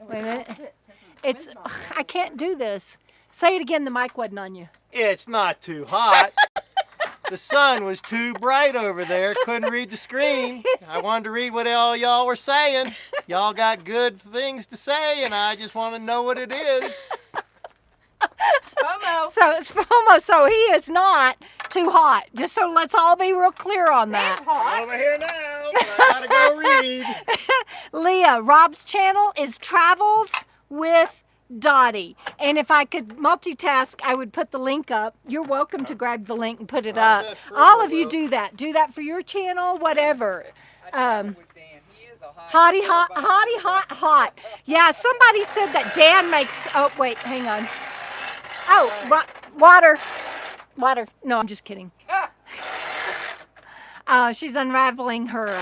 Wait a minute. It's, I can't do this. Say it again, the mic wasn't on you. It's not too hot. The sun was too bright over there. Couldn't read the screen. I wanted to read what all y'all were saying. Y'all got good things to say, and I just want to know what it is. FOMO. So it's FOMO, so he is not too hot. Just so let's all be real clear on that. Over here now. I gotta go read. Leah, Rob's channel is Travels with Dottie. And if I could multitask, I would put the link up. You're welcome to grab the link and put it up. that's Frugal, All of you though. do that. Do that for your channel, whatever. I with Dan. He is a Hottie hot, hottie hot, hot. Yeah, somebody said that Dan makes, oh, wait, hang on. Oh, water. Water. No, I'm just kidding. She's unraveling her,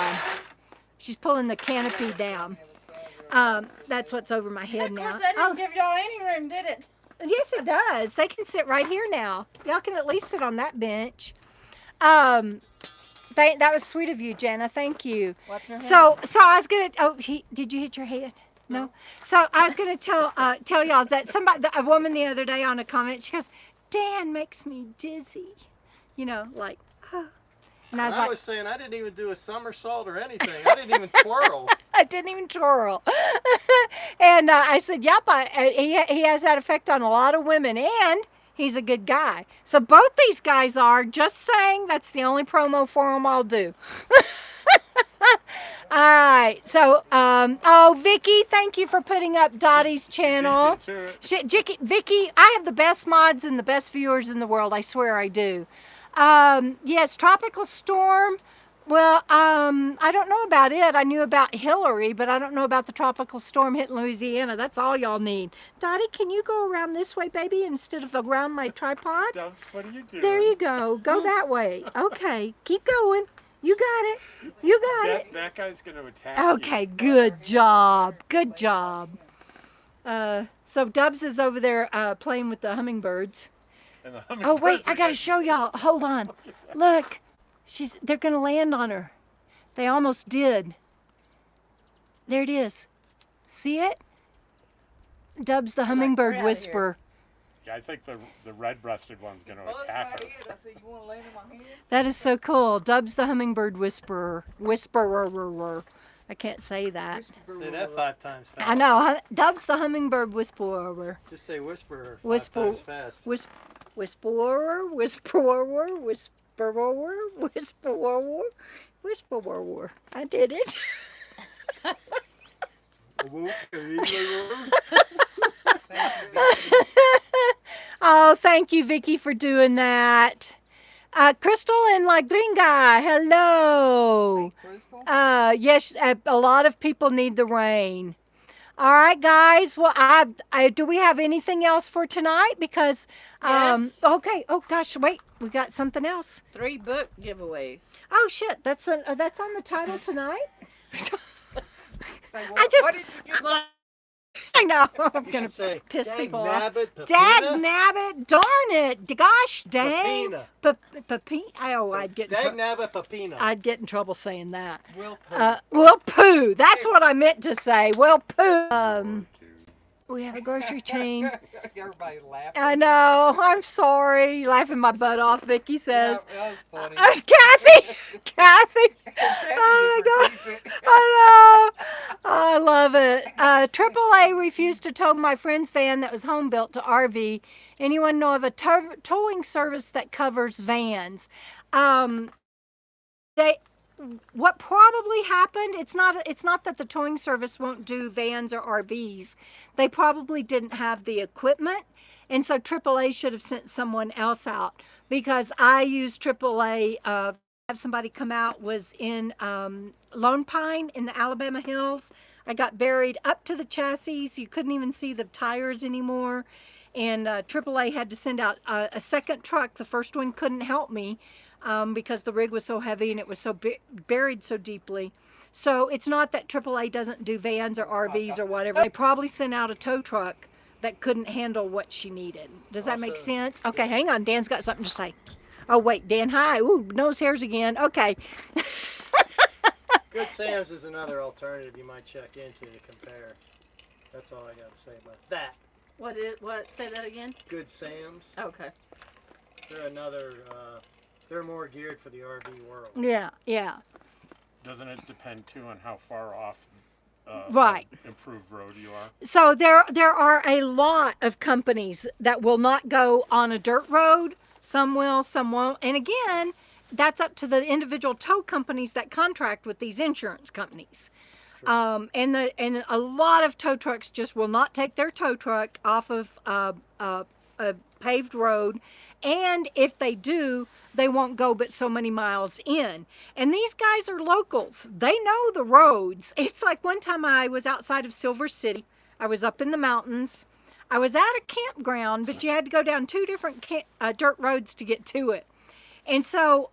she's pulling the canopy down. That's what's over my head Of now. course, that didn't give y'all any room, did it? Yes, it does. They can sit right here now. Y'all can at least sit on that bench. That was sweet of you, Jenna. Thank you. Watch your So I was gonna. Oh, did you hit your head? No. So I was gonna tell y'all that a woman the other day on a comment, she goes, "Dan makes me dizzy," you know, like. Oh. And I was like, saying I didn't even do a somersault or anything. I didn't even twirl. I didn't even twirl. And I said, yep, he has that effect on a lot of women, and he's a good guy. So both these guys are, just saying, that's the only promo for him I'll do. All right. So, Vicky, thank you for putting up Dottie's channel. Vicky, I have the best mods and the best viewers in the world. I swear I do. Yes, tropical storm. Well, I don't know about it. I knew about Hillary, but I don't know about the tropical storm hitting Louisiana. That's all y'all need. Dottie, can you go around this way, baby, instead of around my tripod? Doves, what are you doing? There you go. Go that way. Okay, keep going. You got it. You got it. That guy's going to attack Okay, good job. Good job. So Dubs is over there playing with the hummingbirds. you. And the Oh hummingbirds wait, are I gotta show y'all. Hold on. Look, they're gonna land on her. They almost did. There it is. See it? Dubs the hummingbird outta here. whisperer. Yeah, I think the red-breasted one's going to Buzzed my attack her. head. I said, you want to land on my head? That is so cool. Dubs the hummingbird whisperer. Whisperer. I can't say that. Say that 5 times fast. I know. Dubs the hummingbird whisperer. Just say whisperer 5 Whisper- times fast. Whisperer. I did it. Oh, thank you, Vicky, for doing that. Crystal and La Gringa, hello. Crystal? Yes, a lot of people need the rain. All right, guys. Well, do we have anything else for tonight? Because, Yes. okay. Oh gosh, wait. We got something else. 3 book giveaways. Oh shit, that's on the title tonight. Say, I just- what did you just I know. I'm You gonna should say, piss "Dag people off. nabbit, Dag papina." nabbit, darn it, gosh dang. Papina. Papina. Oh, I'd get in Dag trouble. nabbit papina. I'd get in trouble saying that. will put? Well, poo. That's what I meant to say. Well, poo. We have a grocery chain. Everybody's laughing. I know. I'm sorry. Laughing my butt off, Vicky says. That was funny. Kathy. Oh my God. I know. I love it. AAA refused to tow my friend's van that was home built to RV. Anyone know of a towing service that covers vans? What probably happened, it's not that the towing service won't do vans or RVs. They probably didn't have the equipment, and so AAA should have sent someone else out, because I used AAA have somebody come out, was in Lone Pine in the Alabama hills. I got buried up to the chassis. You couldn't even see the tires anymore. and AAA had to send out a second truck. The first one couldn't help me because the rig was so heavy and it was so buried so deeply. So it's not that AAA doesn't do vans or RVs or whatever. They probably sent out a tow truck that couldn't handle what she needed. Does that make sense? Okay, hang on. Dan's got something to say. Oh, wait, Dan, hi. Ooh, nose hairs again. Okay. Good Sam's is another alternative you might check into to compare. That's all I got to say about that. What? Say that again? Good Sam's. Okay. They're another. They're more geared for the RV world. Yeah, yeah. Doesn't it depend too on how far off Right. improved road you are? So there are a lot of companies that will not go on a dirt road. Some will, some won't. And again, that's up to the individual tow companies that contract with these insurance companies. And a lot of tow trucks just will not take their tow truck off of a paved road. And if they do, they won't go but so many miles in. And these guys are locals. They know the roads. It's like one time I was outside of Silver City. I was up in the mountains. I was at a campground, but you had to go down two different dirt roads to get to it. And so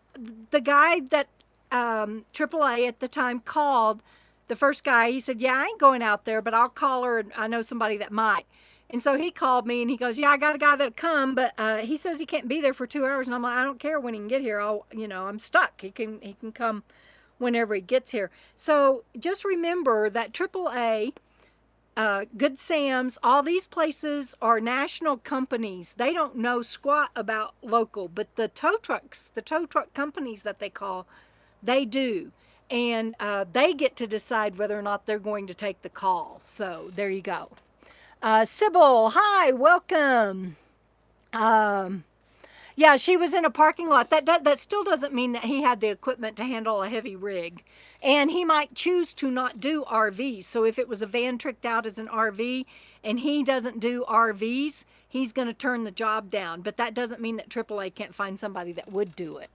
the guy that AAA at the time called, the first guy, he said, yeah, I ain't going out there, but I'll call her. And I know somebody that might. And so he called me and he goes, yeah, I got a guy that'll come, but he says he can't be there for 2 hours. And I'm like, I don't care when he can get here. I'm stuck. He can come whenever he gets here. So just remember that AAA, Good Sam's, all these places are national companies. They don't know squat about local, but the tow truck companies that they call, they do. And they get to decide whether or not they're going to take the call. So there you go. Sybil, hi, welcome. Yeah, she was in a parking lot. That still doesn't mean that he had the equipment to handle a heavy rig. And he might choose to not do RVs. So if it was a van tricked out as an RV and he doesn't do RVs, he's going to turn the job down. But that doesn't mean that AAA can't find somebody that would do it.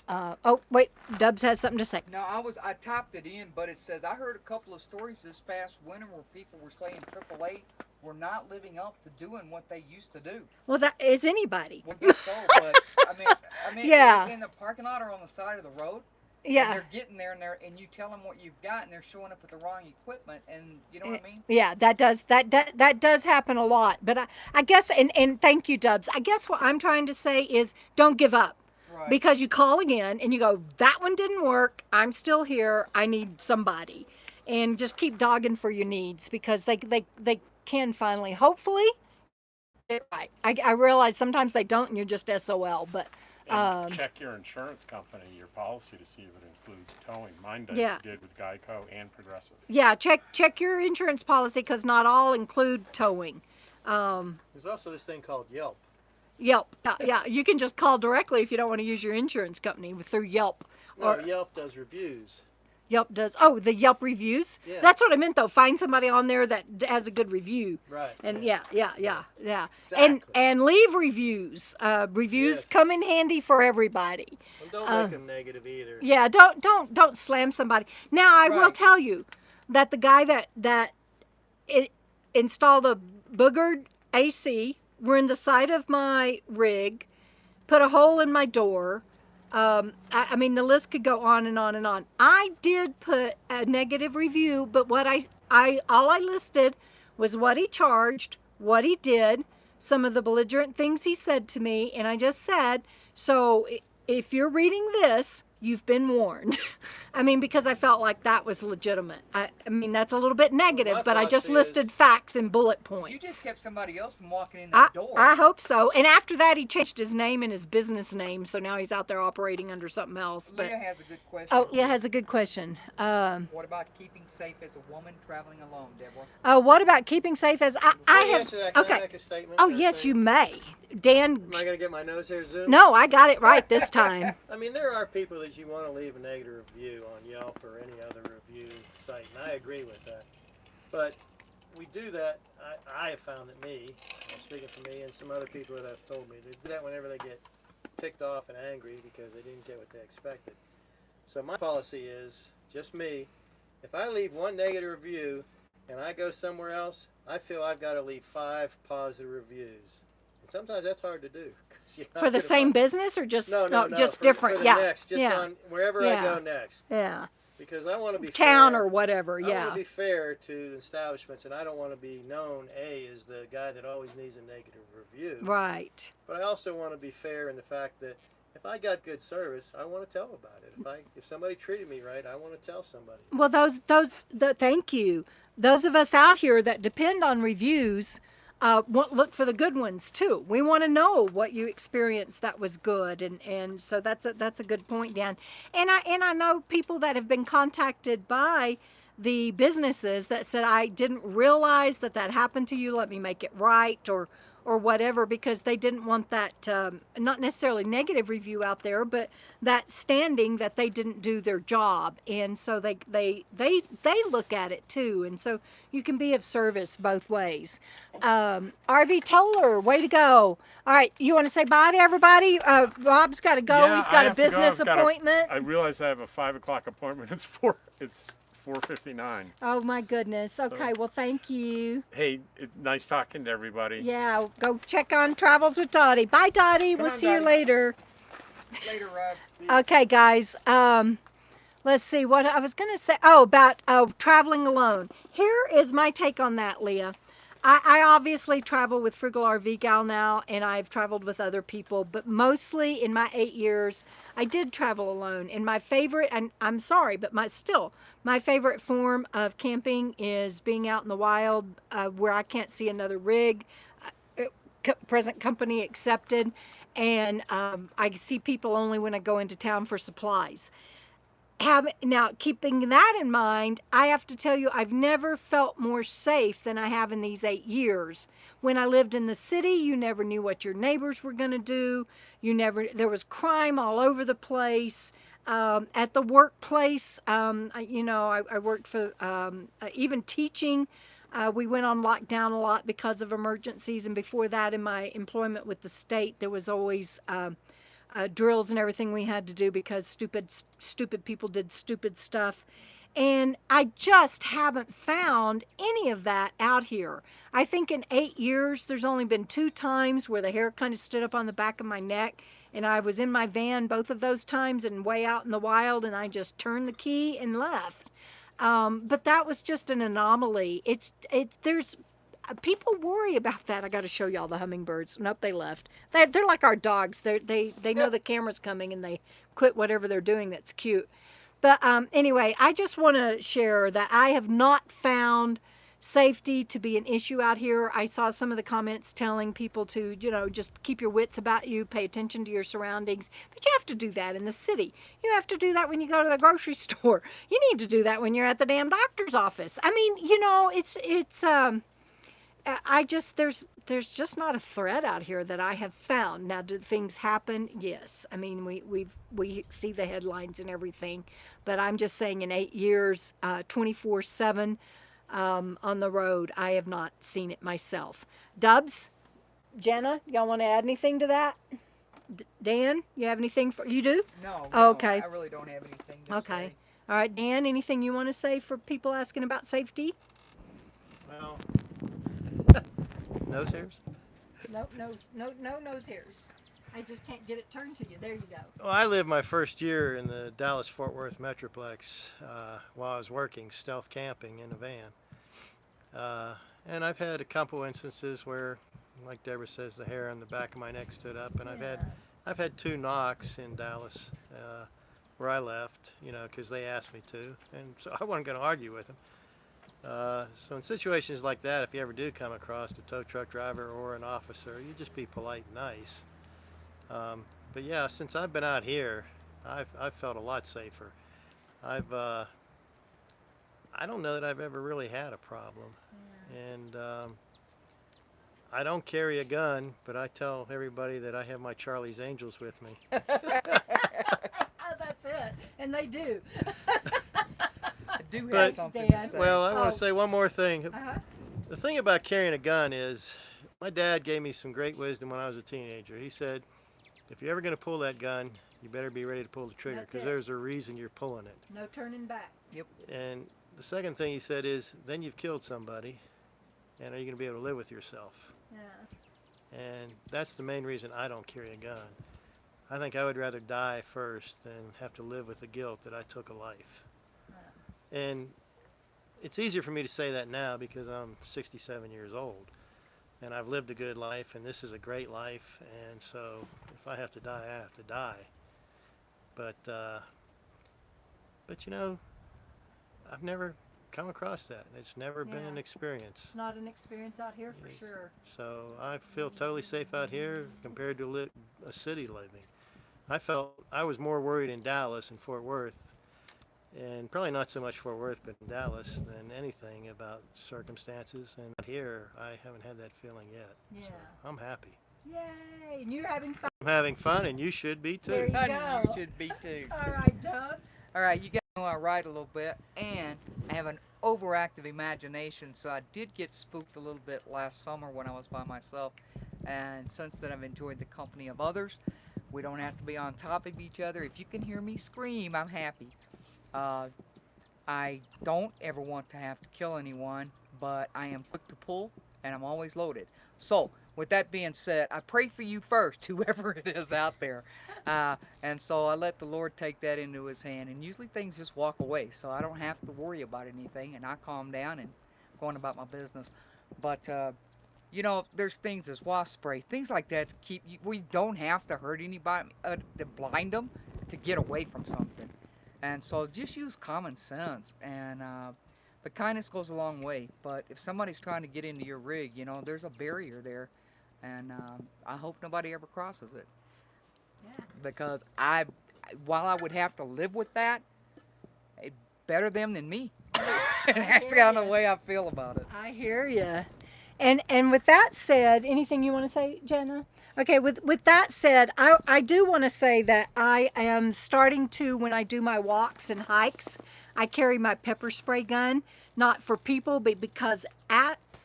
Oh, wait, Dubs has something to say. No, I typed it in, but it says, I heard a couple of stories this past winter where people were saying AAA were not living up to doing what they used to do. Well, that is anybody. Well, guess so, but I mean, Yeah. in the parking lot or on the side of the road. Yeah. And they're getting there and you tell them what you've got and they're showing up with the wrong equipment, and you know what I mean? Yeah, that does happen a lot. But I guess, and thank you, Dubs. I guess what I'm trying to say is don't give up. Right. Because you call again and you go, that one didn't work. I'm still here. I need somebody. And just keep dogging for your needs because they can finally, hopefully. Right. I realize sometimes they don't and you're just SOL. But And check your insurance company, your policy, to see if it includes towing. Mine did, Yeah. did with Geico and Progressive. yeah, check your insurance policy because not all include towing. There's also this thing called Yelp. Yelp. Yeah, you can just call directly if you don't want to use your insurance company through Yelp. No, Yelp does reviews. Yelp does. Oh, the Yelp reviews? Yeah. That's what I meant, though. Find somebody on there that has a good review. Right. And yeah. yeah. Exactly. And leave reviews. Reviews Yes. come in handy for everybody. And don't make them negative either. Yeah, don't slam somebody. Now, I will Right. tell you that the guy that installed a boogered AC, were in the side of my rig, put a hole in my door. I mean, the list could go on and on and on. I did put a negative review, but what all I listed was what he charged, what he did, some of the belligerent things he said to me, and I just said, so if you're reading this, you've been warned. I mean, because I felt like that was legitimate. I mean, that's a little bit negative, my but I thoughts just is- listed facts and bullet points. You just kept somebody else from walking in that door. I hope so. And after that, he changed his name and his business name, so now he's out there operating under something else. But Leah has a good question. oh, yeah, has a good question. What about keeping safe as a woman traveling alone, Deborah? What about keeping safe as I Before you have? answer that, can I Okay. make a statement? Oh or a yes, thing? you may. Dan. Am I going to get my nose hair zoomed? No, I got it right this time. I mean, there are people that you want to leave a negative review on Yelp or any other review site, and I agree with that. But we do that, I have found that I'm speaking for me and some other people that have told me, they do that whenever they get ticked off and angry because they didn't get what they expected. So my policy is, just me, if I leave one negative review and I go somewhere else, I feel I've got to leave 5 positive reviews. And sometimes that's hard to do. 'Cause you're not For the gonna same find- business or just No, just for different? the Yeah. next, just yeah. on wherever I Yeah. go next. Yeah. Because I want to be Town fair. or whatever. I want Yeah. to be fair to the establishments, and I don't want to be known as the guy that always needs a negative review. Right. But I also want to be fair in the fact that if I got good service, I want to tell about it. If somebody treated me right, I want to tell somebody. Well, thank you. Those of us out here that depend on reviews, look for the good ones too. We want to know what you experienced that was good, and so that's a good point, Dan. And I know people that have been contacted by the businesses that said, I didn't realize that happened to you. Let me make it right, or whatever, because they didn't want that not necessarily negative review out there, but that standing that they didn't do their job, and so they look at it too, and so you can be of service both ways. RV Toller, way to go! All right, you want to say bye to everybody? Rob's got to go. Yeah, He's I got a have to go. business I've got appointment. I realize I have a 5 o'clock appointment. It's 4:59. Oh my goodness. Okay, well, thank you. Hey, nice talking to everybody. Yeah, go check on Travels with Dottie. Bye, Dottie. We'll on, see you Dottie. later. Later, Rob. Okay, guys. Let's see what I was going to say. Oh, about traveling alone. Here is my take on that, Leah. I obviously travel with Frugal RV Gal now, and I've traveled with other people, but mostly in my 8 years, I did travel alone. And my favorite, and I'm sorry, but my favorite form of camping is being out in the wild where I can't see another rig, present company accepted, and I see people only when I go into town for supplies. Now, keeping that in mind, I have to tell you, I've never felt more safe than I have in these 8 years. When I lived in the city, you never knew what your neighbors were going to do. There was crime all over the place. At the workplace, I worked for, even teaching. We went on lockdown a lot because of emergencies. And before that, in my employment with the state, there was always drills and everything we had to do because stupid people did stupid stuff. And I just haven't found any of that out here. I think in 8 years, there's only been 2 times where the hair kind of stood up on the back of my neck. And I was in my van both of those times and way out in the wild, and I just turned the key and left. But that was just an anomaly. There's people worry about that. I got to show y'all the hummingbirds. Nope, they left. They're like our dogs. They know the camera's coming and they quit whatever they're doing. That's cute. But anyway, I just want to share that I have not found safety to be an issue out here. I saw some of the comments telling people to, just keep your wits about you, pay attention to your surroundings. But you have to do that in the city. You have to do that when you go to the grocery store. You need to do that when you're at the damn doctor's office. I mean, there's just not a threat out here that I have found. Now, do things happen? Yes. I mean, we see the headlines and everything, but I'm just saying in 8 years, 24/7 on the road, I have not seen it myself. Dubs, Jenna, y'all want to add anything to that? Dan, you have anything you do? No. Okay. I really don't have anything to Okay. say. All right, Dan, anything you want to say for people asking about safety? Well, nose hairs? No nose hairs. I just can't get it turned to you. There you go. Well, I lived my first year in the Dallas-Fort Worth Metroplex while I was working stealth camping in a van. And I've had a couple instances where, like Debra says, the hair on the back of my neck stood up, and I've had 2 knocks in Dallas where I left, because they asked me to, and so I wasn't going to argue with them. So in situations like that, if you ever do come across a tow truck driver or an officer, you just be polite and nice. But yeah, since I've been out here, I've felt a lot safer. I don't know that I've ever really had a problem. And I don't carry a gun, but I tell everybody that I have my Charlie's Angels with me. That's it. And they do. I do have But- something Dan. to say. Well, I want Oh. to say one more thing. Uh-huh. The thing about carrying a gun is, my dad gave me some great wisdom when I was a teenager. He said, if you're ever going to pull that gun, you better be ready to pull the trigger, That's because it. there's a reason you're pulling it. No turning back. And the second thing he said is, then you've killed somebody, and are you going to be able to live with yourself? Yeah. And that's the main reason I don't carry a gun. I think I would rather die first than have to live with the guilt that I took a life. And it's easier for me to say that now because I'm 67 years old and I've lived a good life, and this is a great life, and so if I have to die, I have to die. But you know, I've never come across that. It's never been an experience. It's not an experience out here for sure. So I feel totally safe out here compared to a city living. I was more worried in Dallas and Fort Worth, and probably not so much Fort Worth, but in Dallas than anything about circumstances. And out here, I haven't had that feeling yet. Yeah. So I'm happy. Yay! And you're having fun. I'm having fun, and you should be too. There you I go. know you should be too. All right, Dubs. All right, you guys know I write a little bit, and I have an overactive imagination, so I did get spooked a little bit last summer when I was by myself, and since then I've enjoyed the company of others. We don't have to be on top of each other. If you can hear me scream, I'm happy. I don't ever want to have to kill anyone, but I am quick to pull, and I'm always loaded. So, with that being said, I pray for you first, whoever it is out there. And so I let the Lord take that into his hand, and usually things just walk away, so I don't have to worry about anything, and I calm down and go on about my business. But, you know, there's things as wasp spray, things like that to keep you, we don't have to hurt anybody, to blind them to get away from something. And so just use common sense, and but kindness goes a long way. But if somebody's trying to get into your rig, you know, there's a barrier there, and I hope nobody ever crosses it. Yeah. Because while I would have to live with that, it better them than me. And that's kind of the way I feel about it. I hear you. And with that said, anything you want to say, Jenna? Okay, with that said, I do want to say that I am starting to, when I do my walks and hikes, I carry my pepper spray gun, not for people, but because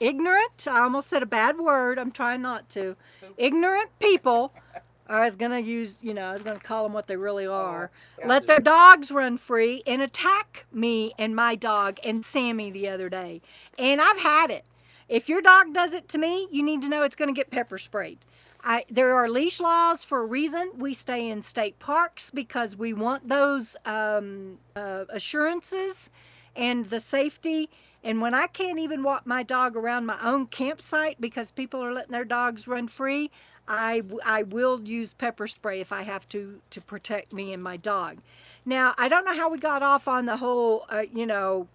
ignorant, I almost said a bad word, I'm trying not to, ignorant people, I was going to use, you know, I was going to call them what they really are, let their dogs run free and attack me and my dog and Sammy the other day. And I've had it. If your dog does it to me, you need to know it's going to get pepper sprayed. There are leash laws for a reason. We stay in state parks because we want those assurances and the safety. And when I can't even walk my dog around my own campsite because people are letting their dogs run free, I will use pepper spray if I have to protect me and my dog. Now, I don't know how we got off on the whole, you know,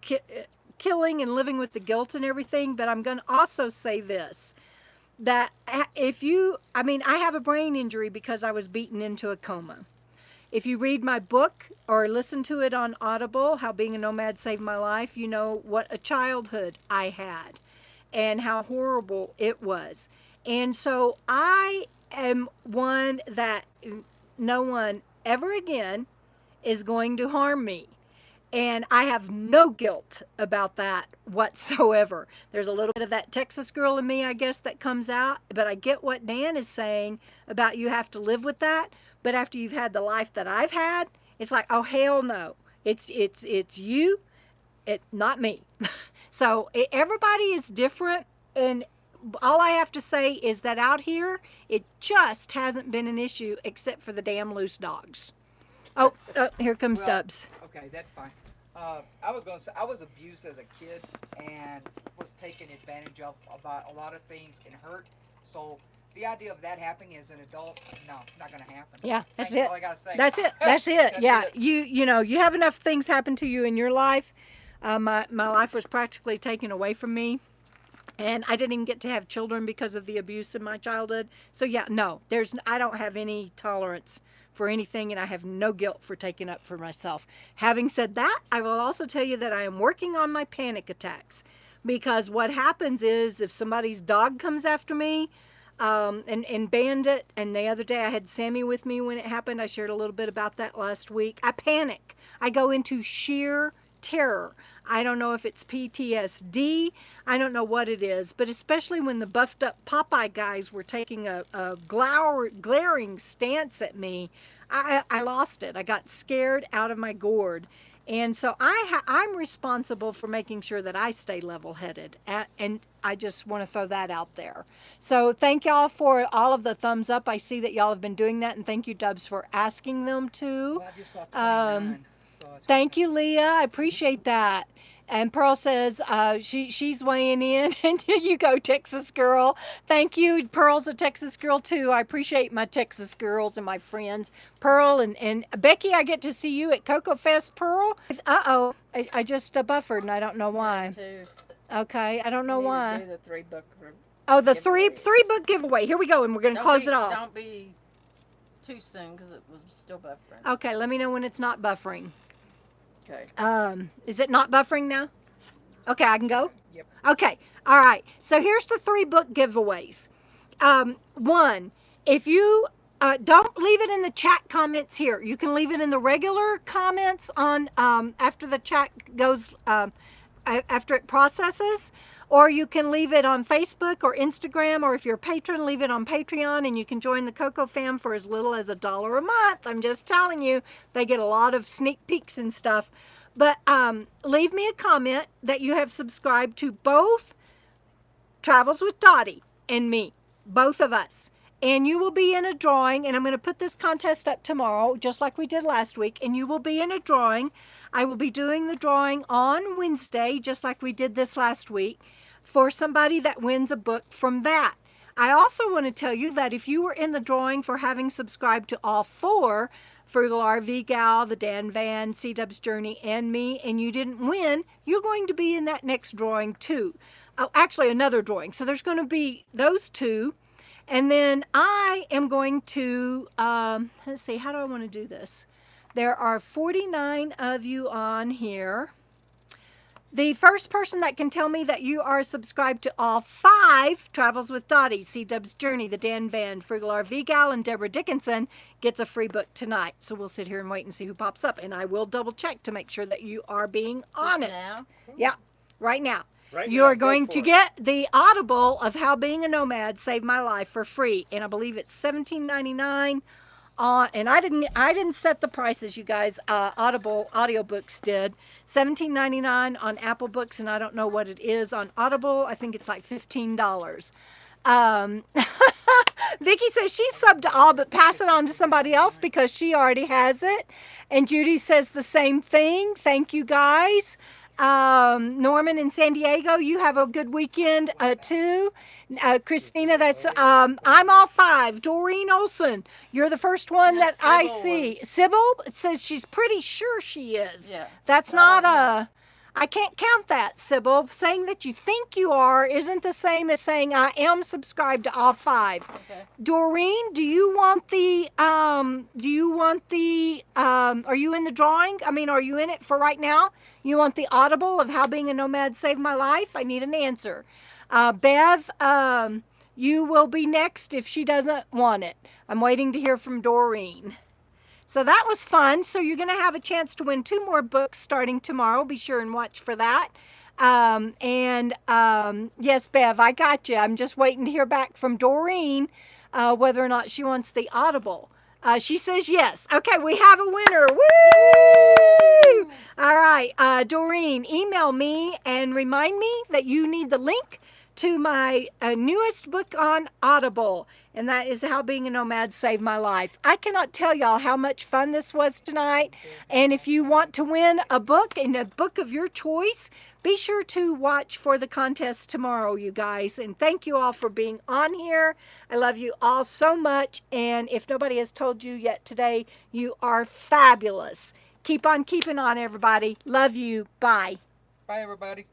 killing and living with the guilt and everything, but I'm going to also say this, that if you, I mean, I have a brain injury because I was beaten into a coma. If you read my book or listen to it on Audible, How Being a Nomad Saved My Life, you know what a childhood I had and how horrible it was. And so I am one that no one ever again is going to harm me. And I have no guilt about that whatsoever. There's a little bit of that Texas girl in me, I guess, that comes out. But I get what Dan is saying about you have to live with that. But after you've had the life that I've had, it's like, oh, hell no. It's you, not me. So everybody is different. And all I have to say is that out here, it just hasn't been an issue except for the damn loose dogs. Oh, here comes Stubbs. Okay, that's fine. I was going to say, I was abused as a kid and was taken advantage of about a lot of things and hurt. So the idea of that happening as an adult, no, not going to happen. Yeah, that's That's it. all I got to say. That's it. That's it. That's Yeah, it. you know, you have enough things happen to you in your life. My life was practically taken away from me. And I didn't even get to have children because of the abuse in my childhood. So yeah, no, I don't have any tolerance for anything, and I have no guilt for taking up for myself. Having said that, I will also tell you that I am working on my panic attacks, because what happens is if somebody's dog comes after me, and Bandit, and the other day I had Sammy with me when it happened. I shared a little bit about that last week. I panic. I go into sheer terror. I don't know if it's PTSD. I don't know what it is, but especially when the buffed up Popeye guys were taking a glaring stance at me, I lost it. I got scared out of my gourd. And so I'm responsible for making sure that I stay level-headed, and I just want to throw that out there. So thank y'all for all of the thumbs up. I see that y'all have been doing that, and thank you, Dubs, for asking them to. Well, I just saw 29. So it's Thank you, Leah. I appreciate that. And Pearl says she's weighing in. And you go, Texas girl. Thank you. Pearl's a Texas girl, too. I appreciate my Texas girls and my friends. Pearl and Becky, I get to see you at KOKO Fest, Pearl. Uh-oh. I just buffered, and I don't know why. To Okay, I don't know why. do the 3-book. Oh, the giveaway. three book giveaway. Here we go, and we're going to close it off. Don't be too soon because it was still buffering. Okay, let me know when it's not buffering. Okay. Is it not buffering now? Okay, I can go? Yep. Okay, all right. So here's the 3 book giveaways. One, if you don't leave it in the chat comments here. You can leave it in the regular comments on after the chat goes, after it processes. Or you can leave it on Facebook or Instagram, or if you're a patron, leave it on Patreon, and you can join the KOKO Fam for as little as $1 a month. I'm just telling you, they get a lot of sneak peeks and stuff. But leave me a comment that you have subscribed to both Travels with Dottie and me, both of us. And you will be in a drawing, and I'm going to put this contest up tomorrow, just like we did last week, and you will be in a drawing. I will be doing the drawing on Wednesday, just like we did this last week, for somebody that wins a book from that. I also want to tell you that if you were in the drawing for having subscribed to all 4, Frugal RV Gal, the Dan Van, C-Dub's Journey, and me, and you didn't win, you're going to be in that next drawing too. Oh, actually another drawing. So there's going to be those 2. And then I am going to, let's see, how do I want to do this? There are 49 of you on here. The first person that can tell me that you are subscribed to all 5 Travels with Dottie, C-Dub's Journey, the Dan Van, Frugal RV Gal, and Debra Dickinson gets a free book tonight. So we'll sit here and wait and see who pops up. And I will double check to make sure that you are being honest. now? Yeah, right now. Right You now, are go going for to it. get the Audible of How Being a Nomad Saved My Life for free, and I believe it's $17.99. And I didn't set the prices, you guys. Audible audiobooks did $17.99 on Apple Books, and I don't know what it is on Audible. I think it's like $15. Vicky says she's subbed to all, but pass it on to somebody else because she already has it. And Judy says the same thing. Thank you, guys. Norman in San Diego, you have a good weekend too. Christina, that's I'm all 5. Doreen Olson, you're the first one Yes, that I Sybil see. was- Sybil says she's pretty sure she is. Yeah. That's not a. I can't count that, Sybil. Saying that you think you are isn't the same as saying I am subscribed to all 5. Okay. Doreen, do you want the are you in the drawing? I mean, are you in it for right now? You want the Audible of How Being a Nomad Saved My Life? I need an answer. Bev, you will be next if she doesn't want it. I'm waiting to hear from Doreen. So that was fun. So you're going to have a chance to win 2 more books starting tomorrow. Be sure and watch for that. Yes, Bev, I got you. I'm just waiting to hear back from Doreen whether or not she wants the Audible. She says yes. Okay, we have a winner. Woo! All right, Doreen, email me and remind me that you need the link to my newest book on Audible, and that is How Being a Nomad Saved My Life. I cannot tell y'all how much fun this was tonight, and if you want to win a book, and a book of your choice, be sure to watch for the contest tomorrow, you guys, and thank you all for being on here. I love you all so much, and if nobody has told you yet today, you are fabulous. Keep on keeping on, everybody. Love you. Bye. Bye, everybody.